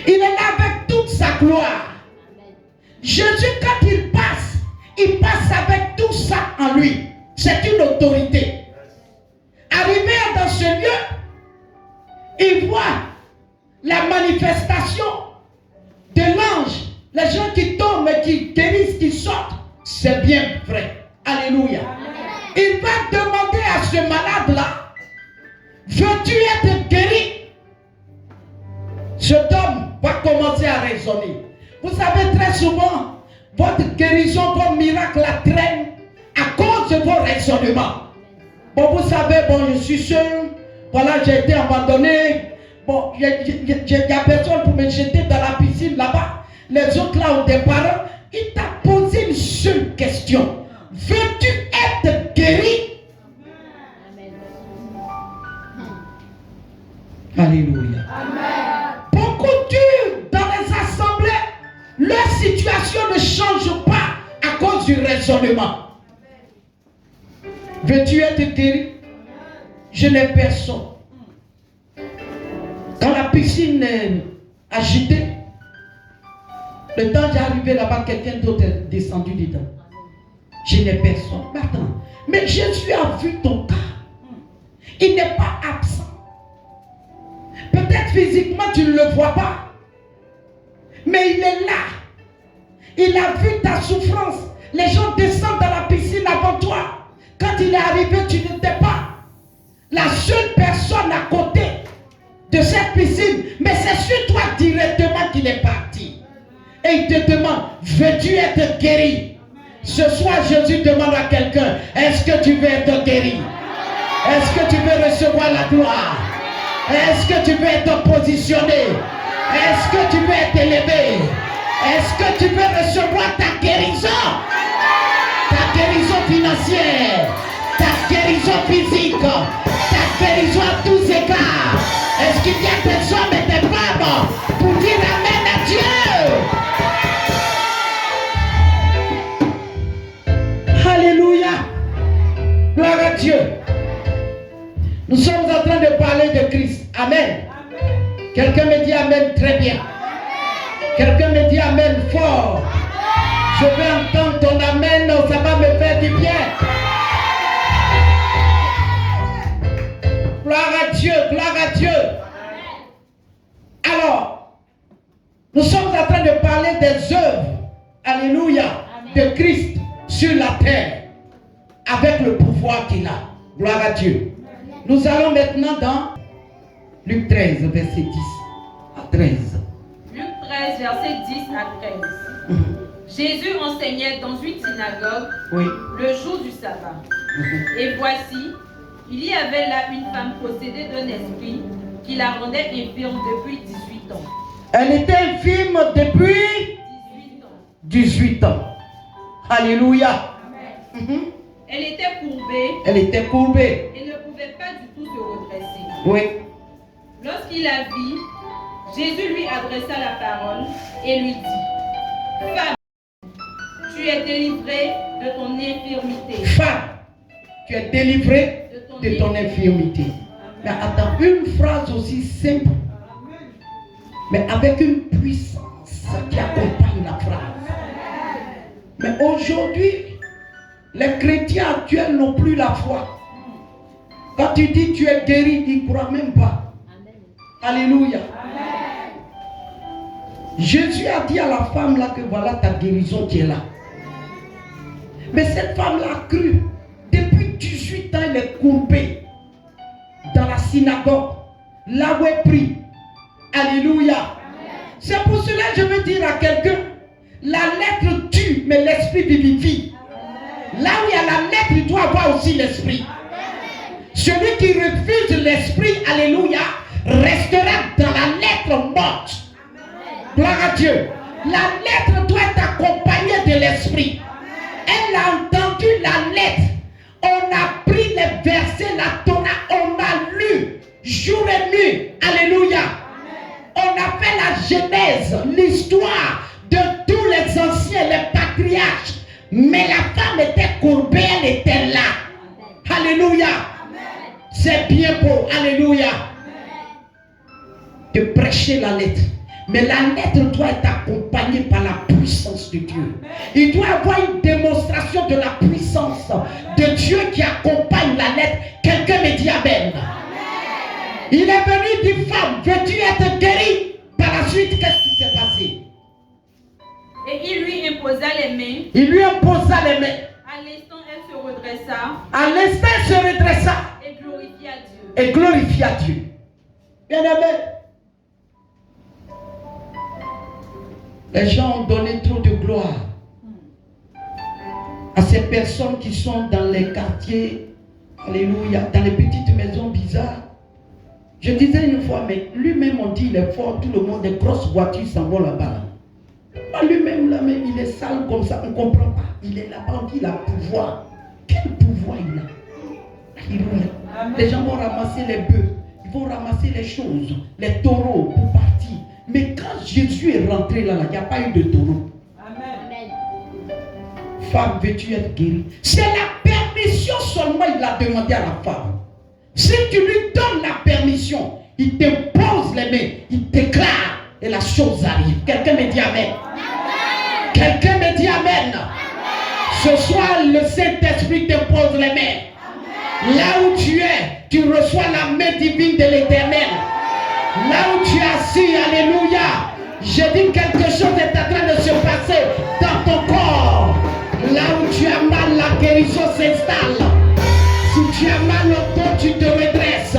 Il est là avec toute sa gloire. Amen. Jésus, quand il passe avec tout ça en lui. C'est une autorité. Arrivé dans ce lieu, il voit la manifestation de l'ange. Les gens qui tombent et qui guérissent, qui sortent. C'est bien vrai. Alléluia. Amen. Il va demander à ce malade-là, veux-tu être guéri? Cet homme va commencer à raisonner. Vous savez, très souvent, votre guérison, votre miracle la traîne à cause de vos raisonnements. Bon, vous savez, bon, je suis seul. Voilà, j'ai été abandonné. Bon, il n'y a personne pour me jeter dans la piscine là-bas. Les autres là ont des parents. Il t'a posé une seule question. Veux-tu être guéri? Amen. Alléluia. Amen. Beaucoup durent dans les assemblées. Leur situation ne change pas à cause du raisonnement. Veux-tu être guéri? Je n'ai personne. Quand la piscine est agitée, le temps j'arrivais là-bas, quelqu'un d'autre est descendu dedans. Je n'ai personne. Mais attends, mais Jésus a vu ton cas. Il n'est pas absent. Peut-être physiquement tu ne le vois pas. Mais il est là. Il a vu ta souffrance. Les gens descendent dans la piscine avant toi. Quand il est arrivé, tu n'étais pas la seule personne à côté de cette piscine. Mais c'est sur toi directement qu'il est parti. Et il te demande, veux-tu être guéri? Ce soir, Jésus demande à quelqu'un, est-ce que tu veux être guéri? Est-ce que tu veux recevoir la gloire? Est-ce que tu veux être positionné? Est-ce que tu veux être élevé? Est-ce que tu veux recevoir ta guérison? Ta guérison financière, ta guérison physique, ta guérison à tous égards. Est-ce qu'il y a des hommes et des femmes pour dire amen à Dieu? Alléluia. Gloire à Dieu. Nous sommes en train de parler de Christ. Amen. Amen. Quelqu'un me dit amen très bien. Quelqu'un me dit amen fort. Je veux entendre ton amen, ça va me faire du bien. Gloire à Dieu, gloire à Dieu. Alors, nous sommes en train de parler des œuvres, alléluia, de Christ sur la terre, avec le pouvoir qu'il a. Gloire à Dieu. Nous allons maintenant dans Luc 13, verset 10 à 13. Luc 13, verset 10 à 13. Jésus enseignait dans une synagogue le jour du sabbat. Et voici, il y avait là une femme possédée d'un esprit qui la rendait infirme depuis 18 ans. Elle était infirme depuis 18 ans. Alléluia. Elle était courbée. Elle était courbée. Et ne pouvait pas du tout se redresser. Oui. Lorsqu'il la vit, Jésus lui adressa la parole et lui dit: Femme, tu es délivrée de ton infirmité. Femme, tu es délivrée de ton infirmité. Mais attends, une phrase aussi simple, mais avec une puissance qui accompagne la phrase. Mais aujourd'hui, les chrétiens actuels n'ont plus la foi. Quand tu dis tu es guéri, ils ne croient même pas. Alléluia. Jésus a dit à la femme là que voilà ta guérison qui est là. Mais cette femme l'a cru. Depuis 18 ans, elle est courbée dans la synagogue, là où elle prie. Alléluia. C'est pour cela que je veux dire à quelqu'un, la lettre tue, mais l'esprit vivifie. Là où il y a la lettre, il doit avoir aussi l'esprit. Celui qui refuse l'esprit, alléluia, restera dans la lettre morte. Gloire à Dieu. La lettre doit être accompagnée de l'esprit. Elle a entendu la lettre. On a pris les versets, la Torah, on a lu jour et nuit. Alléluia. On a fait la genèse, l'histoire de tous les anciens, les patriarches. Mais la femme était courbée, elle était là. Alléluia. C'est bien beau. Alléluia. De prêcher la lettre. Mais la lettre doit être accompagnée par la puissance de Dieu. Il doit y avoir une démonstration de la puissance de Dieu qui accompagne la lettre. Quelqu'un me dit amen. Il est venu dire, femme, veux-tu être guérie? Par la suite, qu'est-ce qui s'est passé? Et il lui imposa les mains. Il lui imposa les mains. À l'instant, elle se redressa. À l'instant, elle se redressa. Et glorifia Dieu. Et glorifia Dieu. Bien aimé. Les gens ont donné trop de gloire à ces personnes qui sont dans les quartiers, alléluia, dans les petites maisons bizarres. Je disais une fois, mais lui-même on dit il est fort, tout le monde, des grosses voitures s'en vont là-bas. Là. Lui-même là, mais il est sale comme ça, on ne comprend pas. Il est là-bas, on dit il a pouvoir. Quel pouvoir il a? Alléluia. Les gens vont ramasser les bœufs, ils vont ramasser les choses, les taureaux pour partir. Mais quand Jésus est rentré là, il n'y a pas eu de taureau. Amen. Femme, veux-tu être guérie? C'est la permission seulement il a demandé à la femme. Si tu lui donnes la permission, il te pose les mains, il déclare et la chose arrive. Quelqu'un me dit amen. Amen. Quelqu'un me dit amen. Amen. Ce soir, le Saint-Esprit te pose les mains. Amen. Là où tu es, tu reçois la main divine de l'Éternel. Là où tu es assis, alléluia, je dis quelque chose est en train de se passer dans ton corps. Là où tu as mal, la guérison s'installe. Si tu as mal au dos, tu te redresses.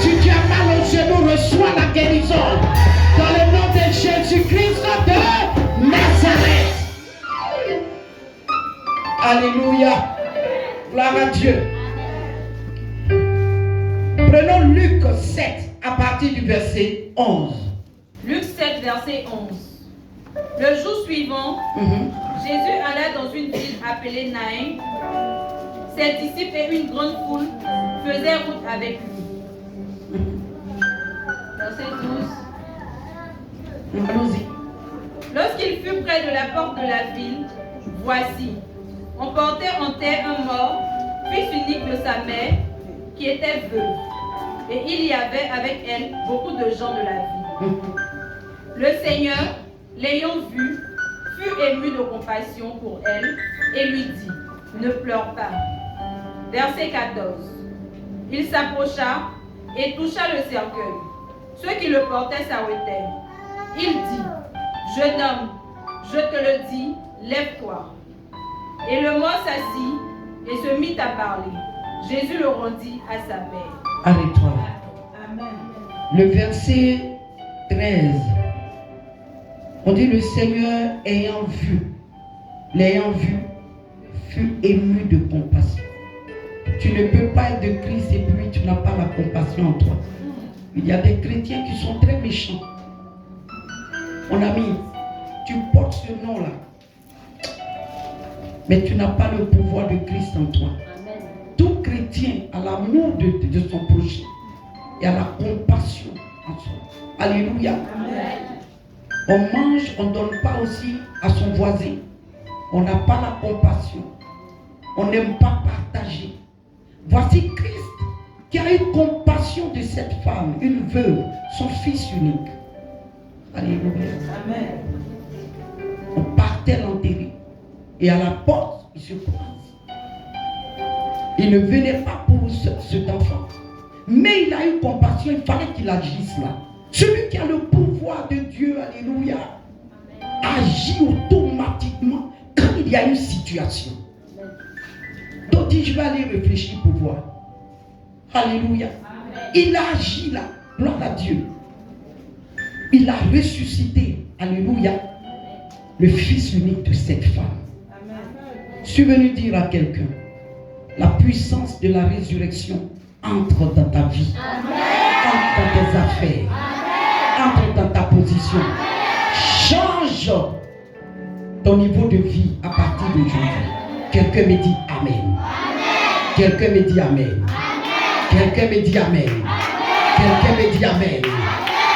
Si tu as mal au genou, reçois la guérison. Dans le nom de Jésus-Christ de Nazareth. Alléluia. Gloire à Dieu. Prenons Luc 7. À partir du verset 11. Luc 7, verset 11. Le jour suivant, Jésus alla dans une ville appelée Naïn. Ses disciples et une grande foule faisaient route avec lui. Verset 12. Allons-y. Lorsqu'il fut près de la porte de la ville, voici, on portait en terre un mort, fils unique de sa mère, qui était veuve. et il y avait avec elle beaucoup de gens de la ville. Le Seigneur, l'ayant vue, fut ému de compassion pour elle et lui dit, ne pleure pas. Verset 14. Il s'approcha et toucha le cercueil. Ceux qui le portaient s'arrêtèrent. Il dit, jeune homme, je te le dis, lève-toi. Et le mort s'assit et se mit à parler. Jésus le rendit à sa mère. Arrête-toi. Amen. Le verset 13. On dit le Seigneur l'ayant vu, fut ému de compassion. Tu ne peux pas être de Christ et puis tu n'as pas la compassion en toi. Il y a des chrétiens qui sont très méchants. Mon ami, tu portes ce nom-là, mais tu n'as pas le pouvoir de Christ en toi. Amen. Tout chrétien a l'amour de son prochain et a la compassion en soi. Alléluia. Amen. On mange, on ne donne pas aussi à son voisin. On n'a pas la compassion. On n'aime pas partager. Voici Christ qui a eu compassion de cette femme, une veuve, son fils unique. Alléluia. Amen. On partait l'enterrer. Et à la porte, il se croise. Il ne venait pas pour cet enfant. Mais il a eu compassion, il fallait qu'il agisse là. Celui qui a le pouvoir de Dieu, alléluia, agit automatiquement quand il y a une situation. Donc dit, je vais aller réfléchir pour voir. Alléluia. Il a agi là, gloire à Dieu. Il a ressuscité, alléluia, le fils unique de cette femme. Je suis venu dire à quelqu'un, la puissance de la résurrection entre dans ta vie, entre dans tes affaires, entre dans ta position. Change ton niveau de vie à partir d'aujourd'hui. Quelqu'un me dit Amen. Quelqu'un me dit Amen. Quelqu'un me dit Amen. Quelqu'un me dit Amen.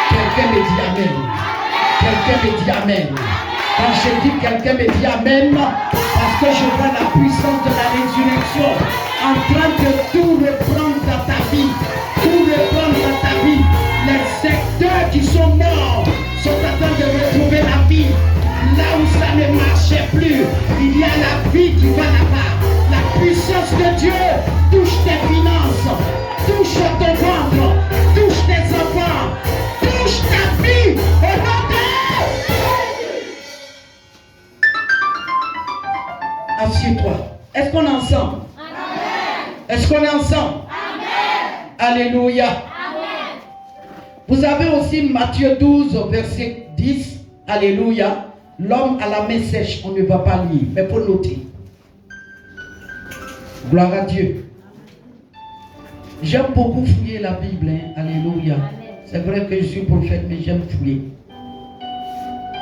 Quelqu'un me dit Amen. Quelqu'un me dit Amen. Quand je dis quelqu'un me dit Amen, parce que je vois la puissance de la résurrection en train de tout reprendre dans ta vie. Tout reprendre dans ta vie. Les secteurs qui sont morts sont en train de retrouver la vie. Là où ça ne marchait plus, il y a la vie qui va là-bas. La puissance de Dieu touche tes finances, touche ton ventre, touche tes enfants, touche ta vie au nom de Dieu. Assieds-toi. Est-ce qu'on est ensemble? Amen. Est-ce qu'on est ensemble? Amen. Alléluia. Amen. Vous avez aussi Matthieu 12, verset 10. Alléluia. L'homme à la main sèche, on ne va pas lire, mais pour noter. Gloire à Dieu. J'aime beaucoup fouiller la Bible. Hein. Alléluia. C'est vrai que je suis prophète, mais j'aime fouiller.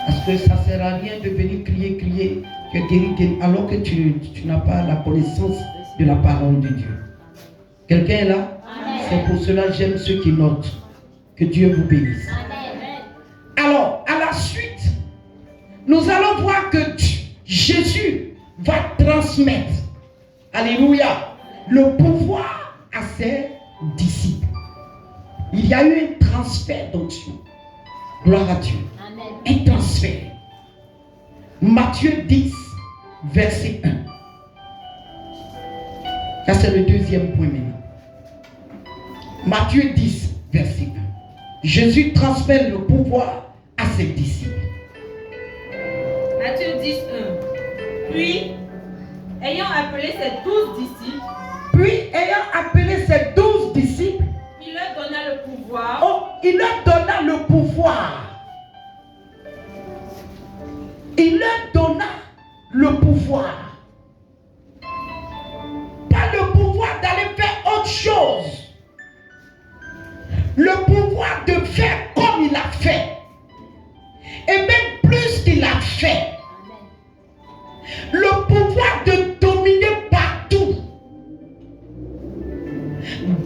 Parce que ça ne sert à rien de venir crier, que guéri, alors que tu n'as pas la connaissance de la parole de Dieu. Quelqu'un est là? C'est pour cela que j'aime ceux qui notent. Que Dieu vous bénisse. Amen. Alors, à la suite, nous allons voir que Jésus va transmettre, alléluia, le pouvoir à ses disciples. Il y a eu un transfert d'onction. Gloire à Dieu. Amen. Un transfert. Matthieu 10, verset 1. Ça, c'est le deuxième point maintenant. Matthieu 10, verset 1. Jésus transmet le pouvoir à ses disciples. Matthieu 10, 1. Puis, ayant appelé ses 12 disciples, il leur donna le pouvoir. Oh, il leur donna le pouvoir. Il leur donna le pouvoir. Pas le pouvoir d'aller faire autre chose. Le pouvoir de faire comme il a fait. Et même plus qu'il a fait. Le pouvoir de dominer partout.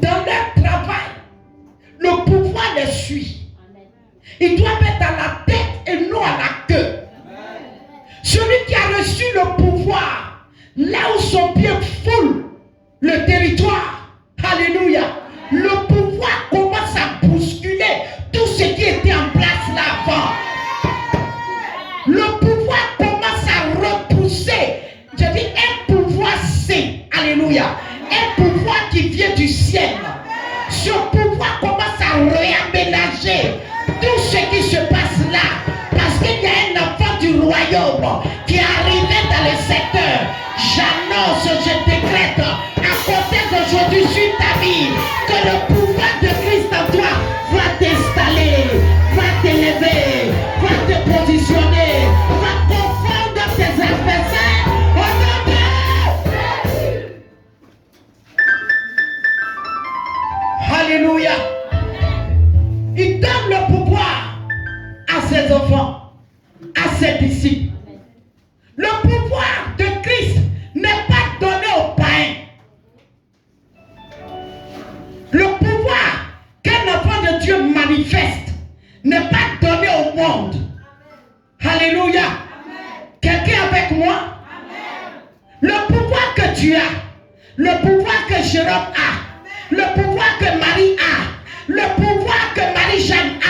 Dans leur travail, le pouvoir les suit. Ils doivent être à la tête et non à la queue. Celui qui a reçu le pouvoir, là où son pied foule le territoire, alléluia, le pouvoir pouvoir commence à bousculer tout ce qui était en place là avant. Le pouvoir commence à repousser. Je dis un pouvoir saint. Alléluia. Un pouvoir qui vient du ciel. Ce pouvoir commence à réaménager tout ce qui se passe là. Parce qu'il y a un enfant du royaume qui est arrivé dans le secteur. J'annonce, je décrète, à côté d'aujourd'hui sur ta vie, que le pouvoir de Christ en toi va t'installer, va t'élever, va te positionner, va confondre tes adversaires au nom de Jésus. Alléluia. Il donne le pouvoir à ses enfants, à ses disciples. Le pouvoir de Christ n'est pas donné aux païens. Le pouvoir qu'un enfant de Dieu manifeste n'est pas donné au monde. Alléluia. Quelqu'un avec moi? Amen. Le pouvoir que tu as, le pouvoir que Jérôme a, le pouvoir que Marie a, le pouvoir que Marie-Jeanne a,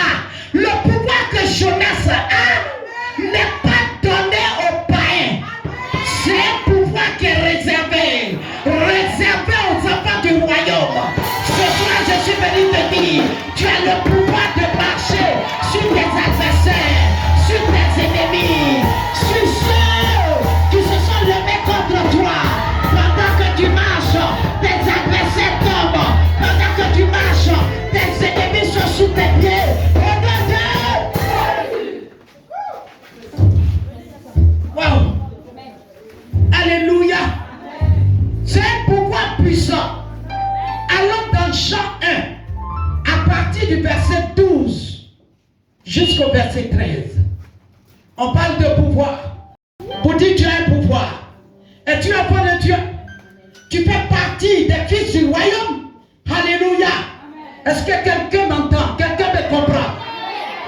le pouvoir que Jonas a, n'est pas donné aux païens. C'est un pouvoir qui est réservé aux enfants du royaume. Ce soir, je suis venu te dire, tu as le pouvoir de marcher sur tes adversaires, sur tes ennemis, sur ceux qui se sont levés contre toi. Pendant que tu marches, tes adversaires tombent. Pendant que tu marches, tes ennemis sont sous tes pieds. Au nom de Dieu. Wow. Alléluia. C'est un pouvoir puissant. Allons dans Jean 1, à partir du verset 12 jusqu'au verset 13. On parle de pouvoir. Pour dire tu as un pouvoir. Et tu es enfant de Dieu. Tu fais partie des fils du royaume. Alléluia. Est-ce que quelqu'un m'entend? Quelqu'un me comprend?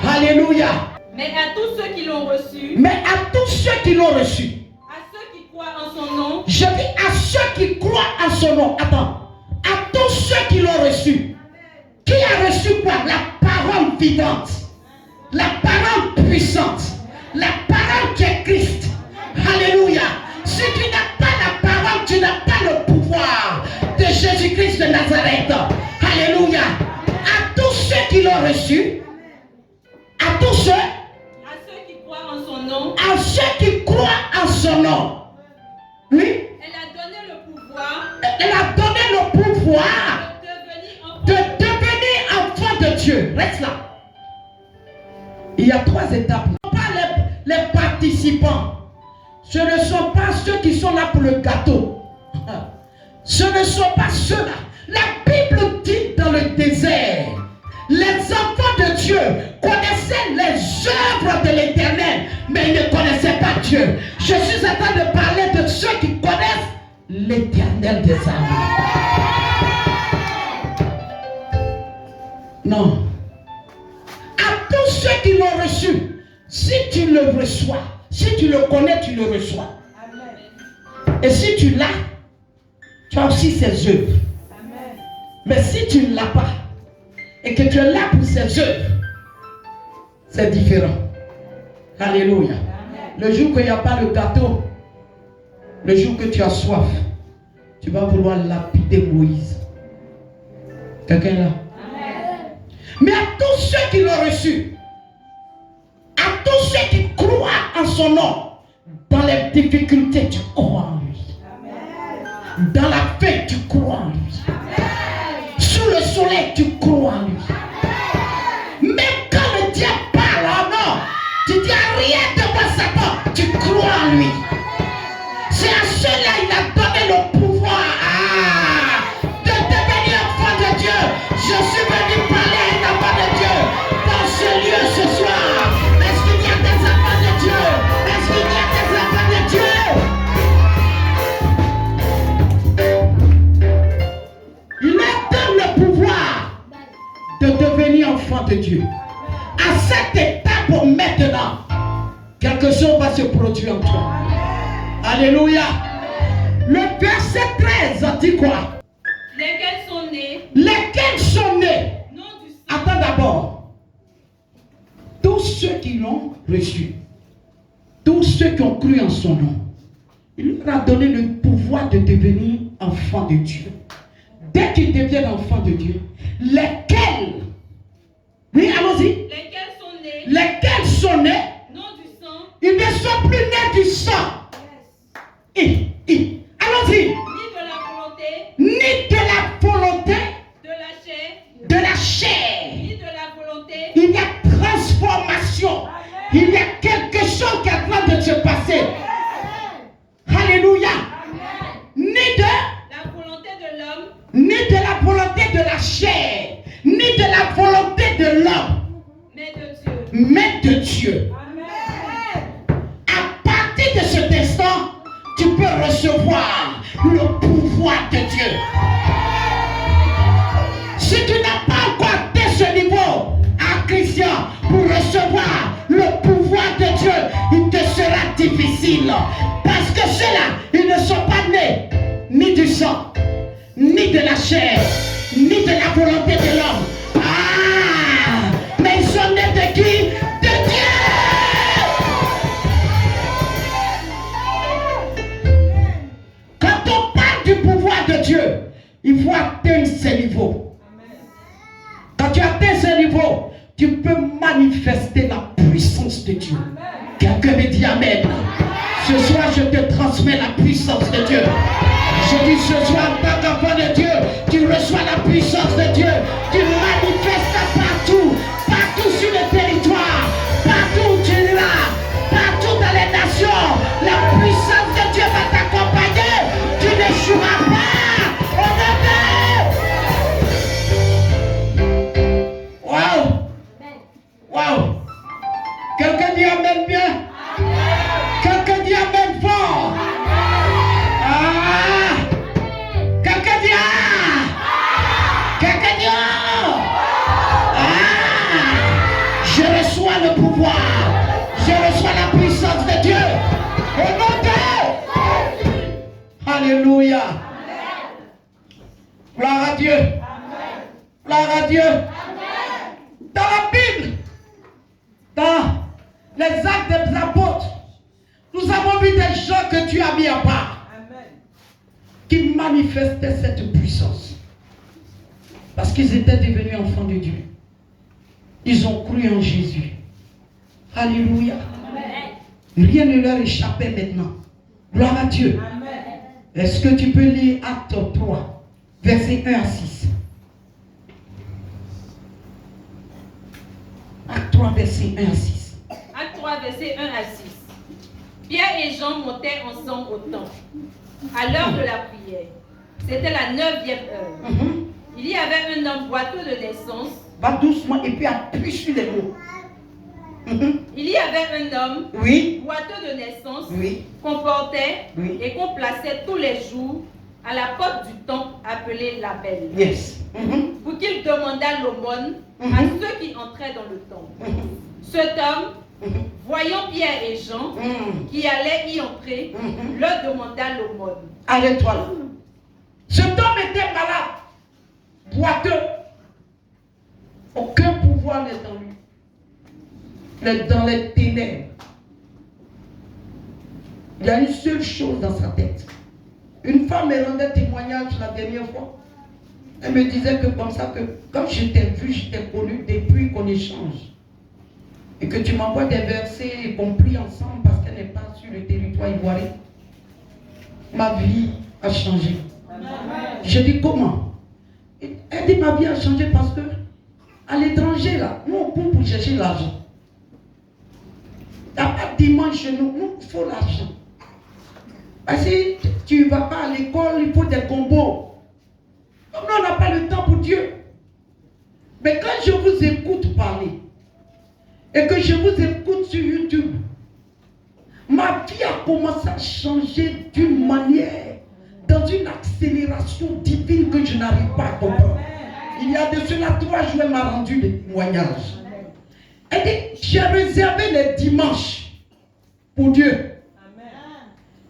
Alléluia. Mais à tous ceux qui l'ont reçu. Mais à tous ceux qui l'ont reçu. À ceux qui croient en son nom. Je dis à ceux qui croient en son nom. Attends. À tous ceux qui l'ont reçu. Qui a reçu quoi? La parole vivante. La parole puissante. La parole qui est Christ. Alléluia. Si tu n'as pas la parole, tu n'as pas le pouvoir de Jésus-Christ de Nazareth. Alléluia. À tous ceux qui l'ont reçu. À tous ceux. À ceux qui croient en son nom. À ceux qui croient en son nom. Oui. Elle a donné le pouvoir. Elle a donné le pouvoir de devenir enfant de Dieu. Reste là. Il y a 3 étapes. Ce ne sont pas les participants. Ce ne sont pas ceux qui sont là pour le gâteau. Ce ne sont pas ceux-là. La Bible dit dans le désert, les enfants de Dieu connaissaient les œuvres de l'Éternel, mais ils ne connaissaient pas Dieu. Je suis en train de parler de ceux qui connaissent l'Éternel des armées. Non. À tous ceux qui l'ont reçu, si tu le reçois, si tu le connais, tu le reçois. Amen. Et si tu l'as, tu as aussi ses œuvres. Amen. Mais si tu ne l'as pas, et que tu es là pour ses œuvres, c'est différent. Alléluia. Amen. Le jour qu'il n'y a pas le gâteau, le jour que tu as soif, tu vas vouloir lapider Moïse. Quelqu'un là? Amen. Mais à tous ceux qui l'ont reçu, à tous ceux qui croient en son nom, dans les difficultés, tu crois en lui. Amen. Dans la paix, tu crois en lui. Amen. Sous le soleil, tu crois en lui. Amen. Même quand le diable parle, oh non, tu dis rien de moi, Satan, tu crois en lui. C'est à ceux-là il a donné le pouvoir de devenir enfant de Dieu. Je suis venu parler à un enfant de Dieu dans ce lieu ce soir. Est-ce qu'il y a des enfants de Dieu? Est-ce qu'il y a des enfants de Dieu? Il leur donne le pouvoir de devenir enfant de Dieu. À cette étape maintenant, quelque chose va se produire en toi. Alléluia. Le verset 13 dit quoi? Lesquels sont nés. Lesquels sont nés. Attends d'abord. Tous ceux qui l'ont reçu, tous ceux qui ont cru en son nom, il leur a donné le pouvoir de devenir enfants de Dieu. Dès qu'ils deviennent enfants de Dieu, lesquels, oui, allons-y, lesquels sont nés, non du sang, ils ne sont plus nés du sang. Allons-y. Ni de la volonté, de la chair, ni de la volonté, il y a transformation. Il y a quelque chose qui est en train de se passer. Alléluia. Ni de la volonté de l'homme, ni de la volonté de la chair, ni de la volonté de l'homme, mais de Dieu. mais de Dieu. À partir de cet instant, tu peux recevoir le pouvoir de Dieu. Si tu n'as pas encore atteint ce niveau, Christian, pour recevoir le pouvoir de Dieu, il te sera difficile. Parce que ceux-là, ils ne sont pas nés ni du sang, ni de la chair, ni de la volonté de l'homme. Ah! Mais ils sont nés de qui? De Dieu! Quand on parle du pouvoir de Dieu, il faut atteindre ce niveau. Quand tu atteins ce niveau, tu peux manifester la puissance de Dieu. Quelqu'un me dit Amen. Ce soir, je te transmets la puissance de Dieu. Je dis ce soir, en tant qu'enfant de Dieu, tu reçois la puissance de Dieu. Tu manifestes partout, partout sur le territoire, partout où tu iras, partout dans les nations. La puissance de Dieu va t'accompagner. Tu n'échoueras pas. On Wow! Quelqu'un dit Amen bien? Quelqu'un dit Amen fort? Ah! Quelqu'un dit Ah! Quelqu'un dit Ah! Je reçois le pouvoir. Je reçois la puissance de Dieu. Au nom de Alléluia. Gloire à Dieu. Gloire à Dieu. Dans la Bible, dans les actes des apôtres, nous avons vu des gens que Dieu a mis à part. Amen. Qui manifestaient cette puissance. Parce qu'ils étaient devenus enfants de Dieu. Ils ont cru en Jésus. Alléluia. Amen. Rien ne leur échappait maintenant. Gloire à Dieu. Est-ce que tu peux lire Acte 3, versets 1 à 6? Acte 3, verset 1 à 6. Acte 3, verset 1 à 6. Pierre et Jean montaient ensemble au temple, à l'heure de la prière. C'était la 9e heure. Il y avait un homme boiteux de naissance. Va doucement et puis appuie sur les mots. Il y avait un homme boiteux de naissance qu'on portait et qu'on plaçait tous les jours à la porte du temple appelé la Belle. Pour qu'il demandât l'aumône à ceux qui entraient dans le temple. Cet homme, voyant Pierre et Jean qui allaient y entrer, leur demanda l'aumône. Arrête-toi là. Cet homme était malade, boiteux. Aucun pouvoir n'est dans lui. Il est dans les ténèbres. Il y a une seule chose dans sa tête. Une femme me rendait témoignage la dernière fois. Elle me disait que comme ça, que quand je t'ai vu, je t'ai connu depuis qu'on échange. Et que tu m'envoies des versets compris ensemble parce qu'elle n'est pas sur le territoire ivoirien. Ma vie a changé. Je dis comment? Elle dit ma vie a changé parce que à l'étranger là, nous on court pour chercher l'argent. Il n'y a pas de dimanche chez nous, nous il faut l'argent. Parce que tu ne vas pas à l'école, il faut des combos. Comme nous, on n'a pas le temps pour Dieu. Mais quand je vous écoute parler, et que je vous écoute sur YouTube, ma vie a commencé à changer d'une manière, dans une accélération divine que je n'arrive pas à comprendre. Il y a de cela 3 jours, elle m'a rendu des témoignages. Elle dit, j'ai réservé les dimanches pour Dieu.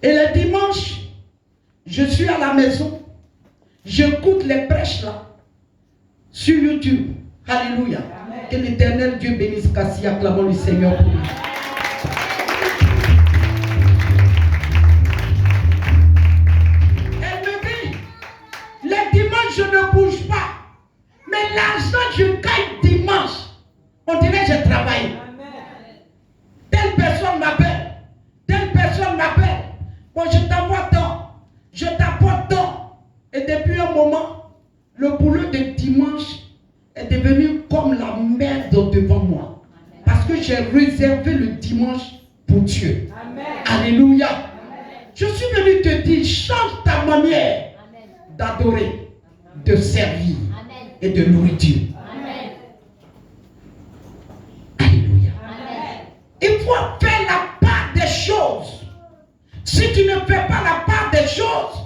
Et les dimanches, je suis à la maison, j'écoute les prêches là, sur YouTube. Alléluia. Que l'Éternel Dieu bénisse Cassie. Acclamons le Seigneur pour lui. Elle me dit, les dimanches je ne bouge pas. Mais l'argent que je gagne dimanche, on dirait que je travaille. Telle personne m'appelle. Telle personne m'appelle. Bon, je t'envoie tant. Je t'apporte tant. Et depuis un moment, le boulot de dimanche est devenu comme la merde devant moi. Parce que j'ai réservé le dimanche pour Dieu. Amen. Alléluia. Amen. Je suis venu te dire, change ta manière d'adorer, de servir et de louer Dieu. Amen. Alléluia. Amen. Il faut faire la part des choses. Si tu ne fais pas la part des choses,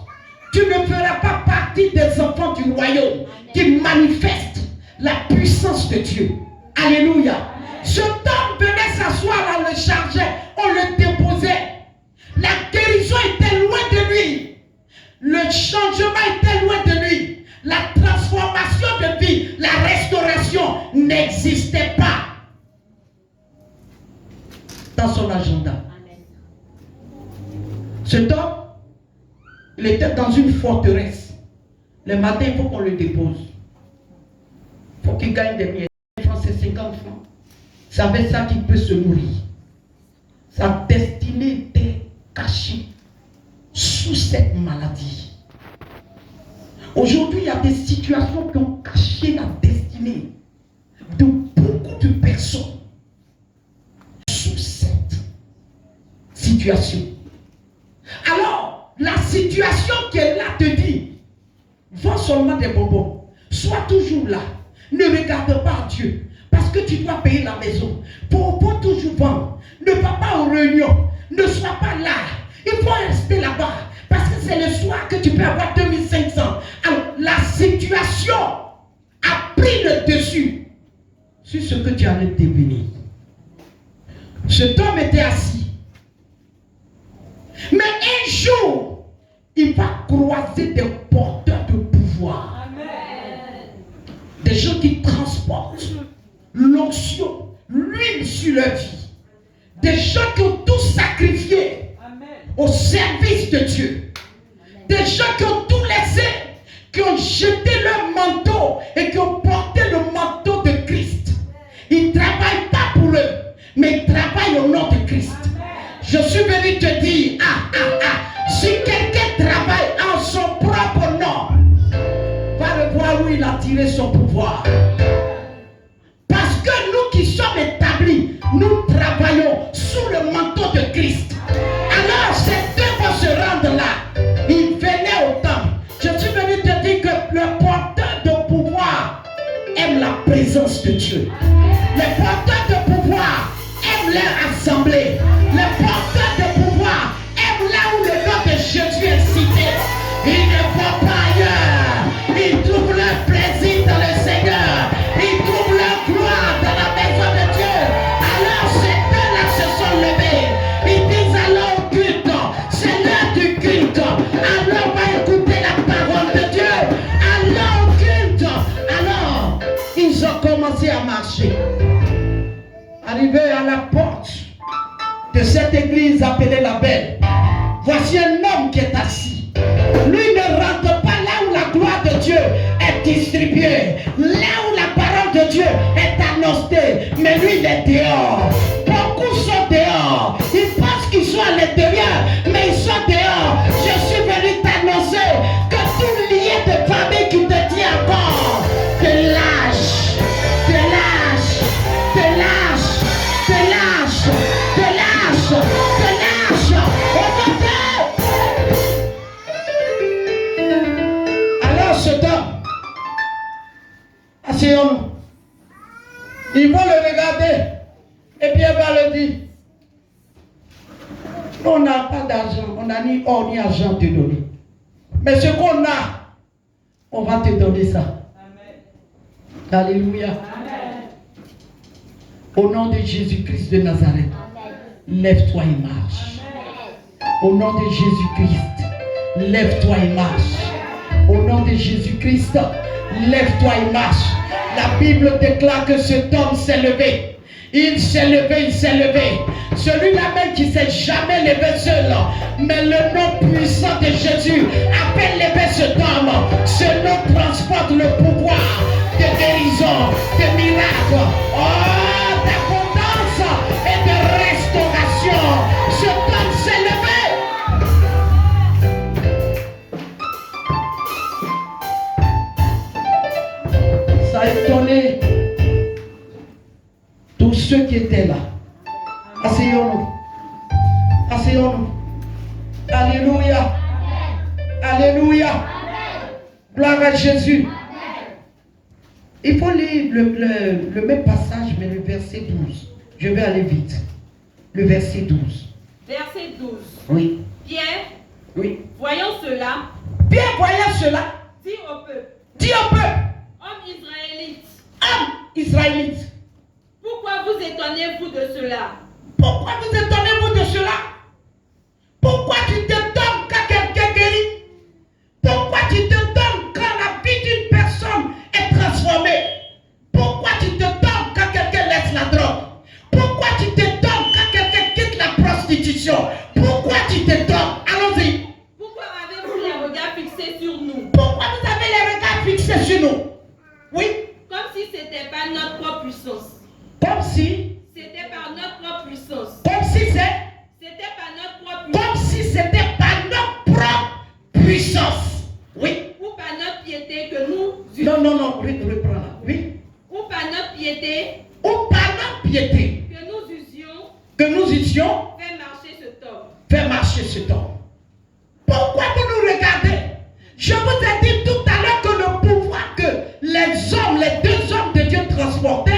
tu ne feras pas partie des enfants du royaume qui manifestent la puissance de Dieu. Alléluia. Amen. Ce homme venait s'asseoir, on le chargeait, on le déposait. La guérison était loin de lui. Le changement était loin de lui. La transformation de vie, la restauration n'existait pas dans son agenda. Amen. Cet homme, il était dans une forteresse. Le matin, il faut qu'on le dépose. Il faut qu'il gagne des miettes. C'est 50 francs. C'est avec ça qu'il peut se nourrir. Sa destinée était cachée sous cette maladie. Aujourd'hui, il y a des situations qui ont caché la destinée de beaucoup de personnes sous cette situation. Alors, la situation qui est là te dit, vends seulement des bonbons. Sois toujours là. Ne regarde pas Dieu. Parce que tu dois payer la maison. Pour toujours vendre. Ne va pas aux réunions. Ne sois pas là. Il faut rester là-bas. Parce que c'est le soir que tu peux avoir 2500. Alors, la situation a pris le dessus sur ce que tu allais devenir. Cet homme était assis. Mais un jour, il va croiser des porteurs de pouvoir. Amen. Des gens qui transportent l'onction, l'huile sur leur vie. Des gens qui ont tout sacrifié. Amen. Au service de Dieu. Amen. Des gens qui ont tout laissé, qui ont jeté leur manteau et qui ont porté le manteau de Christ. Ils ne travaillent pas pour eux, mais ils travaillent au nom de Christ. Amen. Je suis venu te dire, si quelqu'un travaille en son propre nom, va le voir où il a tiré son pouvoir. Parce que nous qui sommes établis, nous travaillons sous le manteau de Christ. Alors ces deux vont se rendre là. Ils venaient au temple. Je suis venu te dire que le porteur de pouvoir aime la présence de Dieu. Les porteurs de pouvoir aiment leur assemblée. Les porteurs de pouvoir aiment là où le nom de Jésus est cité. Ils ne vont pas ailleurs. Ils trouvent leur plaisir dans le Seigneur. Ils trouvent leur gloire dans la maison de Dieu. Alors ces deux-là se sont levés. Ils disent allons au culte. C'est l'heure du culte. Alors on va écouter la parole de Dieu. Allons au culte. Alors ils ont commencé à marcher. Arrivés à la porte de cette église appelée la Belle, voici un homme qui est assis. Lui ne rentre pas là où la gloire de Dieu est distribuée, là où la parole de Dieu est annoncée, mais lui il est dehors. Beaucoup sont dehors. Ils pensent qu'ils sont à l'intérieur, mais ils sont dehors. Je suis venu t'annoncer que tout lien de famille qui te tient encore, te lâche, te lâche, te lâche, te lâche, te lâche, te lâche. Alors cet homme, asseyons-nous. Ils vont le regarder et puis elle va le dire. Nous, on n'a pas d'argent, on n'a ni or ni argent à te donner. Mais ce qu'on a, on va te donner ça. Amen. Alléluia. Amen. Au nom de Jésus-Christ de Nazareth, lève-toi et marche. Amen. Au nom de Jésus-Christ, lève-toi et marche. Au nom de Jésus-Christ, lève-toi et marche. La Bible déclare que cet homme s'est levé. Il s'est levé, il s'est levé. Celui-là même qui ne s'est jamais levé seul, mais le nom puissant de Jésus a fait lever cet homme. Ce nom transporte le pouvoir de guérison, de miracle, d'abondance et de restauration. Cet homme s'est levé. Ça a étonné tous ceux qui étaient là. Asseyons-nous. Asseyons-nous. Alléluia. Alléluia. Gloire à Jésus. Il faut lire le même passage, mais le verset 12. Je vais aller vite. Le verset 12. Verset 12. Oui. Pierre, Oui. voyant cela, Pierre, voyant cela, dit au peuple, homme Israélite, israélite, pourquoi vous étonnez-vous de cela? pourquoi vous étonnez-vous de cela? Pourquoi tu t'étonnes quand quelqu'un guérit? Pourquoi tu t'étonnes quand la vie d'une personne est transformée? Pourquoi tu t'étonnes quand quelqu'un laisse la drogue? Pourquoi tu t'étonnes quand quelqu'un quitte la prostitution? Pourquoi tu t'étonnes? Allons-y. Pourquoi avez-vous les regards fixés sur nous? Pourquoi vous avez les regards fixés sur nous? Oui. Comme si c'était pas notre propre puissance. Comme si. C'était par notre propre puissance. Comme si c'est. C'était par notre propre puissance. Comme si c'était par notre propre puissance. Oui. Ou par notre piété que nous Non, reprends là. Oui. Ou par notre piété Ou par notre piété. que nous usions Fait marcher cet homme. fait marcher cet homme. Pourquoi vous nous regardez? Je vous ai dit tout à l'heure que le pouvoir que les deux hommes de Dieu transportaient,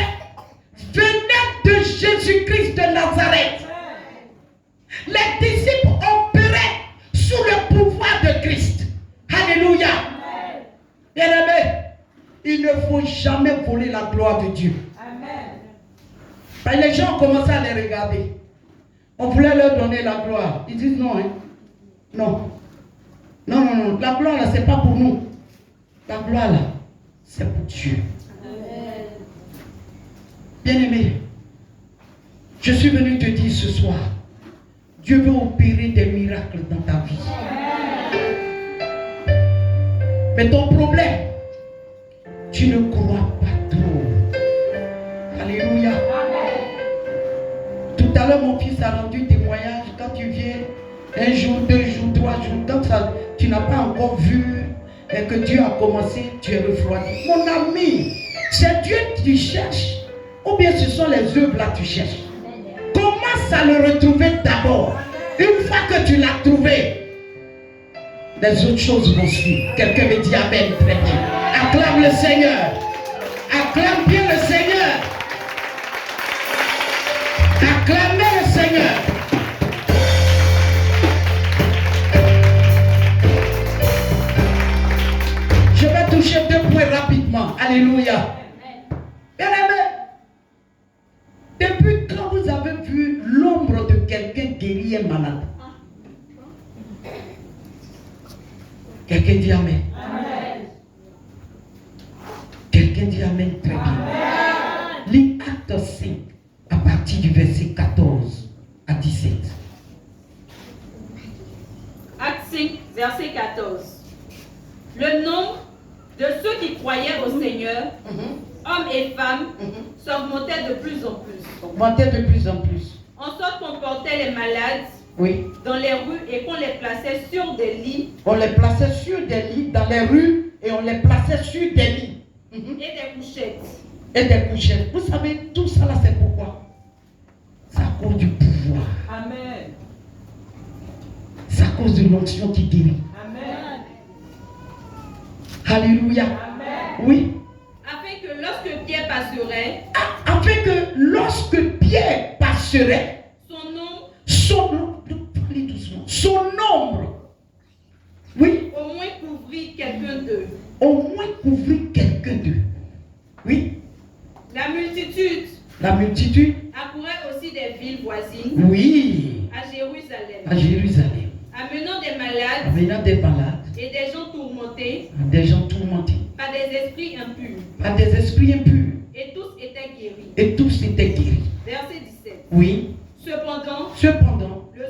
venait de Jésus-Christ de Nazareth. Les disciples opéraient sous le pouvoir de Christ. Alléluia. Bien-aimés, il ne faut jamais voler la gloire de Dieu. Les gens ont commencé à les regarder. On voulait leur donner la gloire. Ils disent non, hein. Non. Non. La gloire là, c'est pas pour nous. La gloire là, c'est pour Dieu. Bien-aimé, je suis venu te dire ce soir, Dieu veut opérer des miracles dans ta vie. Mais ton problème, tu ne crois pas trop. Alléluia. Tout à l'heure, mon fils a rendu témoignage. Quand tu viens, un jour, 2 jours, 3 jours, quand ça, tu n'as pas encore vu et que Dieu a commencé, tu es refroidi. Mon ami, c'est Dieu que tu cherches, ou bien ce sont les œuvres là que tu cherches. Commence à le retrouver d'abord. Une fois que tu l'as trouvé, les autres choses vont suivre. Quelqu'un me dit amen, très bien. Acclame le Seigneur. Acclame bien le Seigneur. Acclamez le Seigneur. Je vais toucher 2 points rapidement. Alléluia. Bien-aimé, depuis quand vous avez vu l'ombre de quelqu'un guéri et malade? Quelqu'un dit amen. Quelqu'un dit amen très bien. Lis Acte 5 à partir du verset 14 à 17. Acte 5, verset 14. Le nombre de ceux qui croyaient au Seigneur, hommes et femmes, s'augmentait de plus en plus. Augmentait de plus en plus. En sorte qu'on portait les malades Oui. dans les rues et qu'on les plaçait sur des lits On les plaçait sur des lits dans les rues et on les plaçait sur des lits. et des couchettes. Et des couchettes. Vous savez, tout ça là, c'est pourquoi? C'est à cause du pouvoir. Amen. C'est à cause de l'onction qui guérit. Amen. Alléluia. Amen. Oui. Afin que lorsque Pierre passerait, Afin que lorsque Pierre passerait, son nom parlez doucement, son ombre, oui, au moins couvrit quelqu'un d'eux. au moins couvrit quelqu'un d'eux. Oui. La multitude accourait aussi des villes voisines Oui. à Jérusalem, À Jérusalem. amenant des malades Amenant des malades, et des gens tourmentés des gens tourmentés par des esprits impurs. Par des esprits impurs. Et tous étaient guéris. Et tous étaient guéris. Verset 17. Oui. Cependant, Cependant, le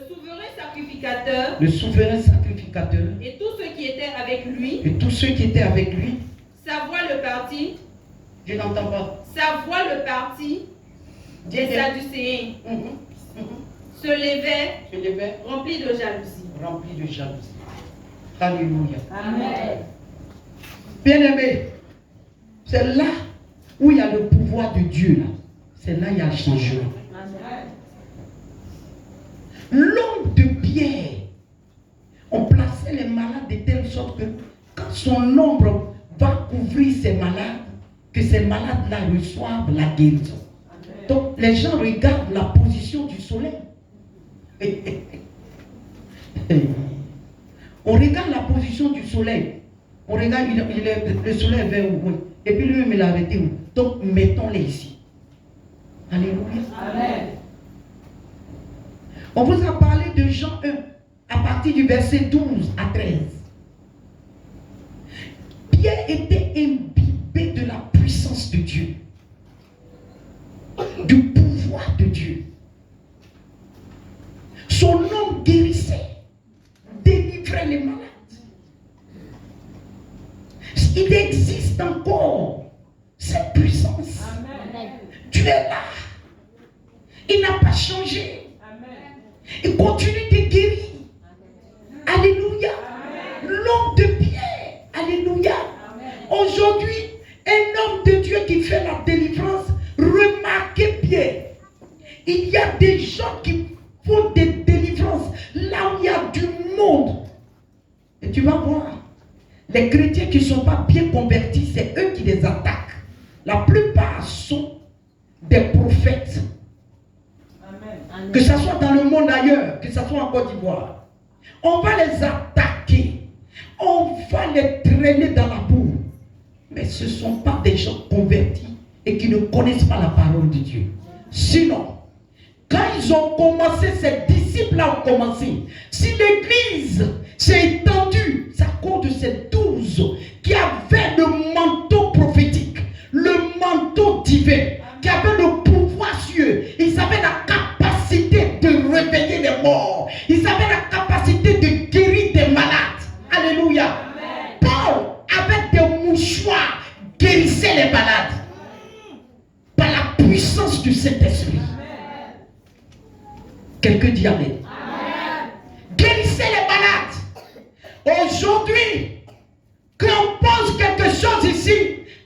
souverain sacrificateur et tous ceux qui étaient avec lui, sa voix le parti, je n'entends pas. sa voix le parti des Sadducéens se levait rempli de jalousie. Rempli de jalousie. Alléluia. Amen. Bien-aimé, c'est là où il y a le pouvoir de Dieu. Là. C'est là où il y a le changement. Amen. L'homme de Pierre, on plaçait les malades de telle sorte que quand son ombre va couvrir ces malades, que ces malades-là reçoivent la guérison. Donc les gens regardent la position du soleil. On regarde la position du soleil. On regarde, le soleil est vers où? Et puis lui-même, il a arrêté où? Donc mettons-les ici. Alléluia. Amen. On vous a parlé de Jean 1 à partir du verset 12 à 13. Pierre était imbibé de la puissance de Dieu, du pouvoir de Dieu. Son nom guérissait, délivrait les malades. Il existe encore cette puissance. Amen. Tu es là. Il n'a pas changé. Amen. Il continue de guérir. Alléluia. L'homme de Pierre. Alléluia. Aujourd'hui, un homme de Dieu qui fait la délivrance, remarquez bien, il y a des gens qui font des délivrances là où il y a du monde. Et tu vas voir, les chrétiens qui ne sont pas bien convertis, c'est eux qui les attaquent. La plupart sont des prophètes. Amen. Que ce soit dans le monde ailleurs, que ce soit en Côte d'Ivoire. On va les attaquer. On va les traîner dans la boue. Mais ce ne sont pas des gens convertis et qui ne connaissent pas la parole de Dieu. Sinon, quand ils ont commencé, ces disciples-là ont commencé. Si l'église s'est étendue, c'est à cause de ces 12 qui avaient le manteau prophétique, le manteau divin, qui avaient le pouvoir sur eux. Ils avaient la capacité de réveiller les morts. Ils avaient la capacité de guérir des malades. Alléluia. Amen. Paul, avec des mouchoirs, guérissait les malades. Par la puissance du Saint-Esprit. Quelqu'un dit Amen. Amen. Guérissez les malades. Aujourd'hui, quand on pose quelque chose ici,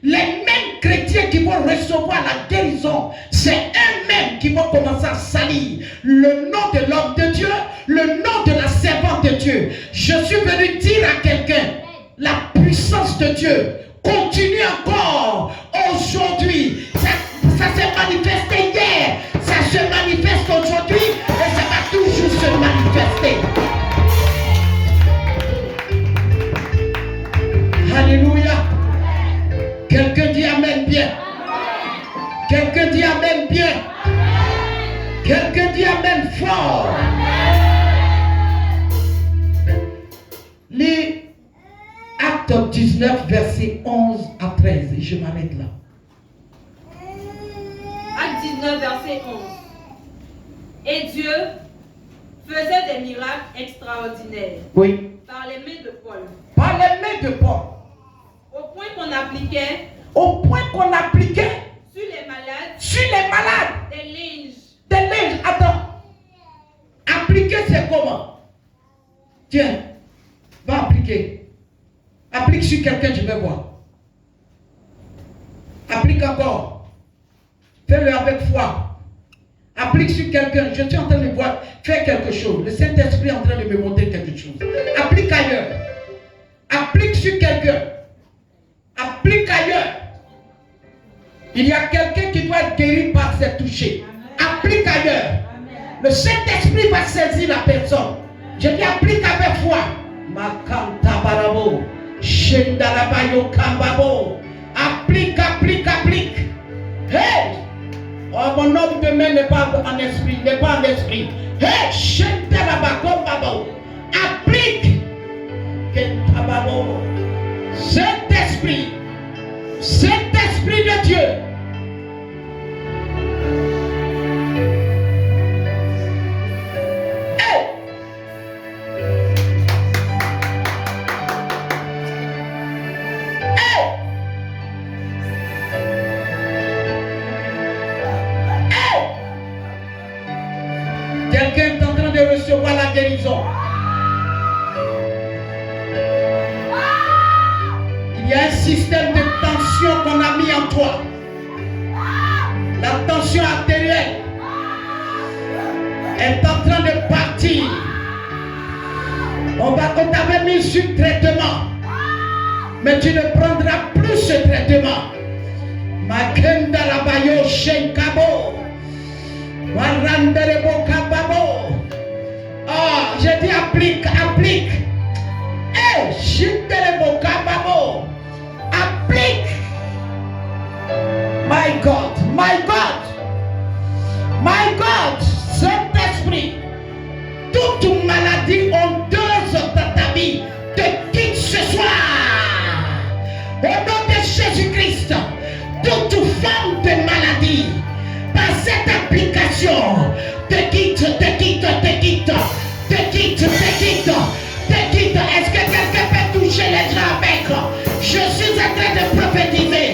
les mêmes chrétiens qui vont recevoir la guérison, c'est eux-mêmes qui vont commencer à salir le nom de l'homme de Dieu, le nom de la servante de Dieu. Je suis venu dire à quelqu'un, la puissance de Dieu continue encore aujourd'hui. Ça s'est manifesté hier, ça se manifeste aujourd'hui et ça va toujours se manifester. Alléluia. Quelqu'un dit Amen bien. Quelqu'un dit Amen bien. Quelqu'un dit Amen fort. Les Actes 19, versets 11 à 13. Et je m'arrête là. Acte 19, verset 11. Et Dieu faisait des miracles extraordinaires. Oui. Par les mains de Paul. Par les mains de Paul. Au point qu'on appliquait. Au point qu'on appliquait. Sur les malades. Sur les malades. Des linges. Des linges. Attends. Appliquer c'est comment? Tiens. Va appliquer. Applique sur quelqu'un, je vais voir. Applique encore. Fais-le avec foi. Applique sur quelqu'un. Je suis en train de voir. Fais quelque chose. Le Saint-Esprit est en train de me montrer quelque chose. Applique ailleurs. Applique sur quelqu'un. Applique ailleurs. Il y a quelqu'un qui doit être guéri par ses touchés. Applique ailleurs. Le Saint-Esprit va saisir la personne. Je dis applique avec foi. Makanta barabo. Shendarabayo kambabo. Applique, applique, applique. Hey! Oh, mon homme de main n'est pas en esprit, n'est pas en esprit. Hey! Shendarabakombabo. Applique. Kentababo. Saint-Esprit, Saint-Esprit de Dieu. Quelqu'un est en train de recevoir la guérison. Il y a un système de tension qu'on a mis en toi. La tension artérielle est en train de partir. On t'avait mis sur traitement, mais tu ne prendras plus ce traitement. Makenda Rabayo Shenkabo. Ah, j'ai dit applique. Applique. My God, Saint-Esprit, toute maladie honteuse dans ta vie te quitte ce soir. Au nom de Jésus-Christ, toute forme de maladie, par cette application, te quitte. Est-ce que quelqu'un peut toucher les gens avec? Je suis en train de prophétiser.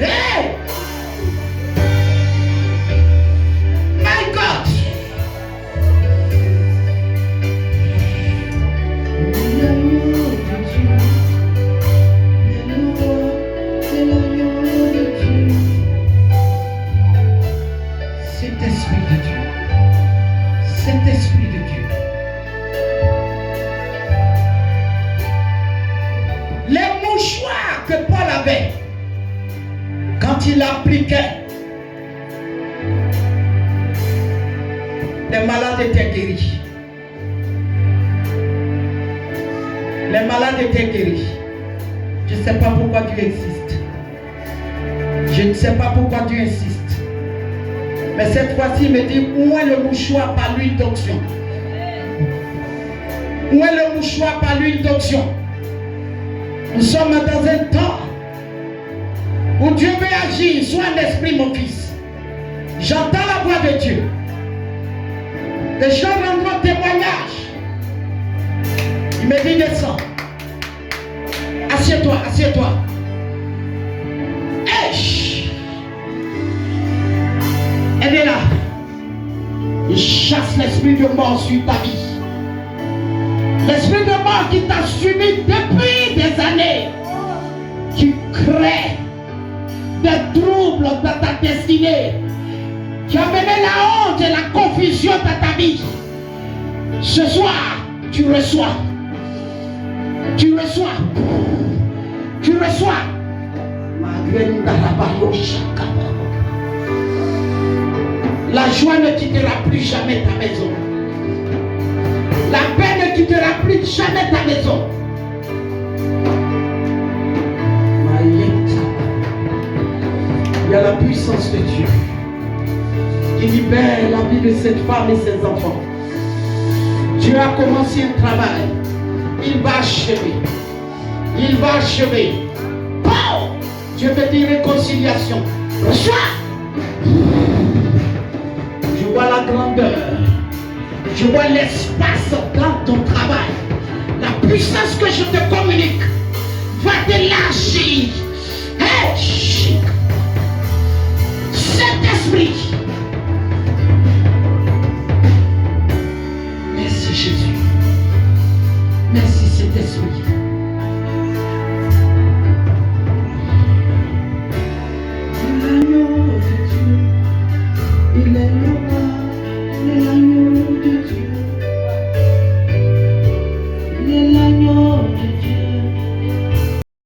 Hey! My God! Saint-Esprit de Dieu. Saint-Esprit de Dieu. Les mouchoirs que Paul avait, quand il appliquait, les malades étaient guéris. Les malades étaient guéris. Je ne sais pas pourquoi Dieu existe. Je ne sais pas pourquoi Dieu insiste. Mais cette fois-ci, il me dit, où est le mouchoir par l'huile d'onction? Où est le mouchoir par l'huile d'onction? Nous sommes dans un temps où Dieu veut agir. Sois un esprit, mon fils. J'entends la voix de Dieu. Les gens rendront témoignage. Il me dit, descends. Assieds-toi. Elle est là. Il chasse l'esprit de mort sur ta vie. L'esprit de mort qui t'a suivi depuis des années. Qui crée des troubles dans ta destinée. Qui a mené la honte et la confusion dans ta vie. Ce soir, tu reçois. La joie ne quittera plus jamais ta maison. La paix ne quittera plus jamais ta maison. Il y a la puissance de Dieu qui libère la vie de cette femme et ses enfants. Dieu a commencé un travail. Il va achever. Pow! Dieu veut dire réconciliation. Reçois. Je vois la grandeur. Je vois l'espace dans ton travail. La puissance que je te communique va t'élargir. Hey! Saint-Esprit. Merci Jésus. Merci Saint-Esprit. Il est le roi, il est l'agneau de Dieu. Il est l'agneau de Dieu.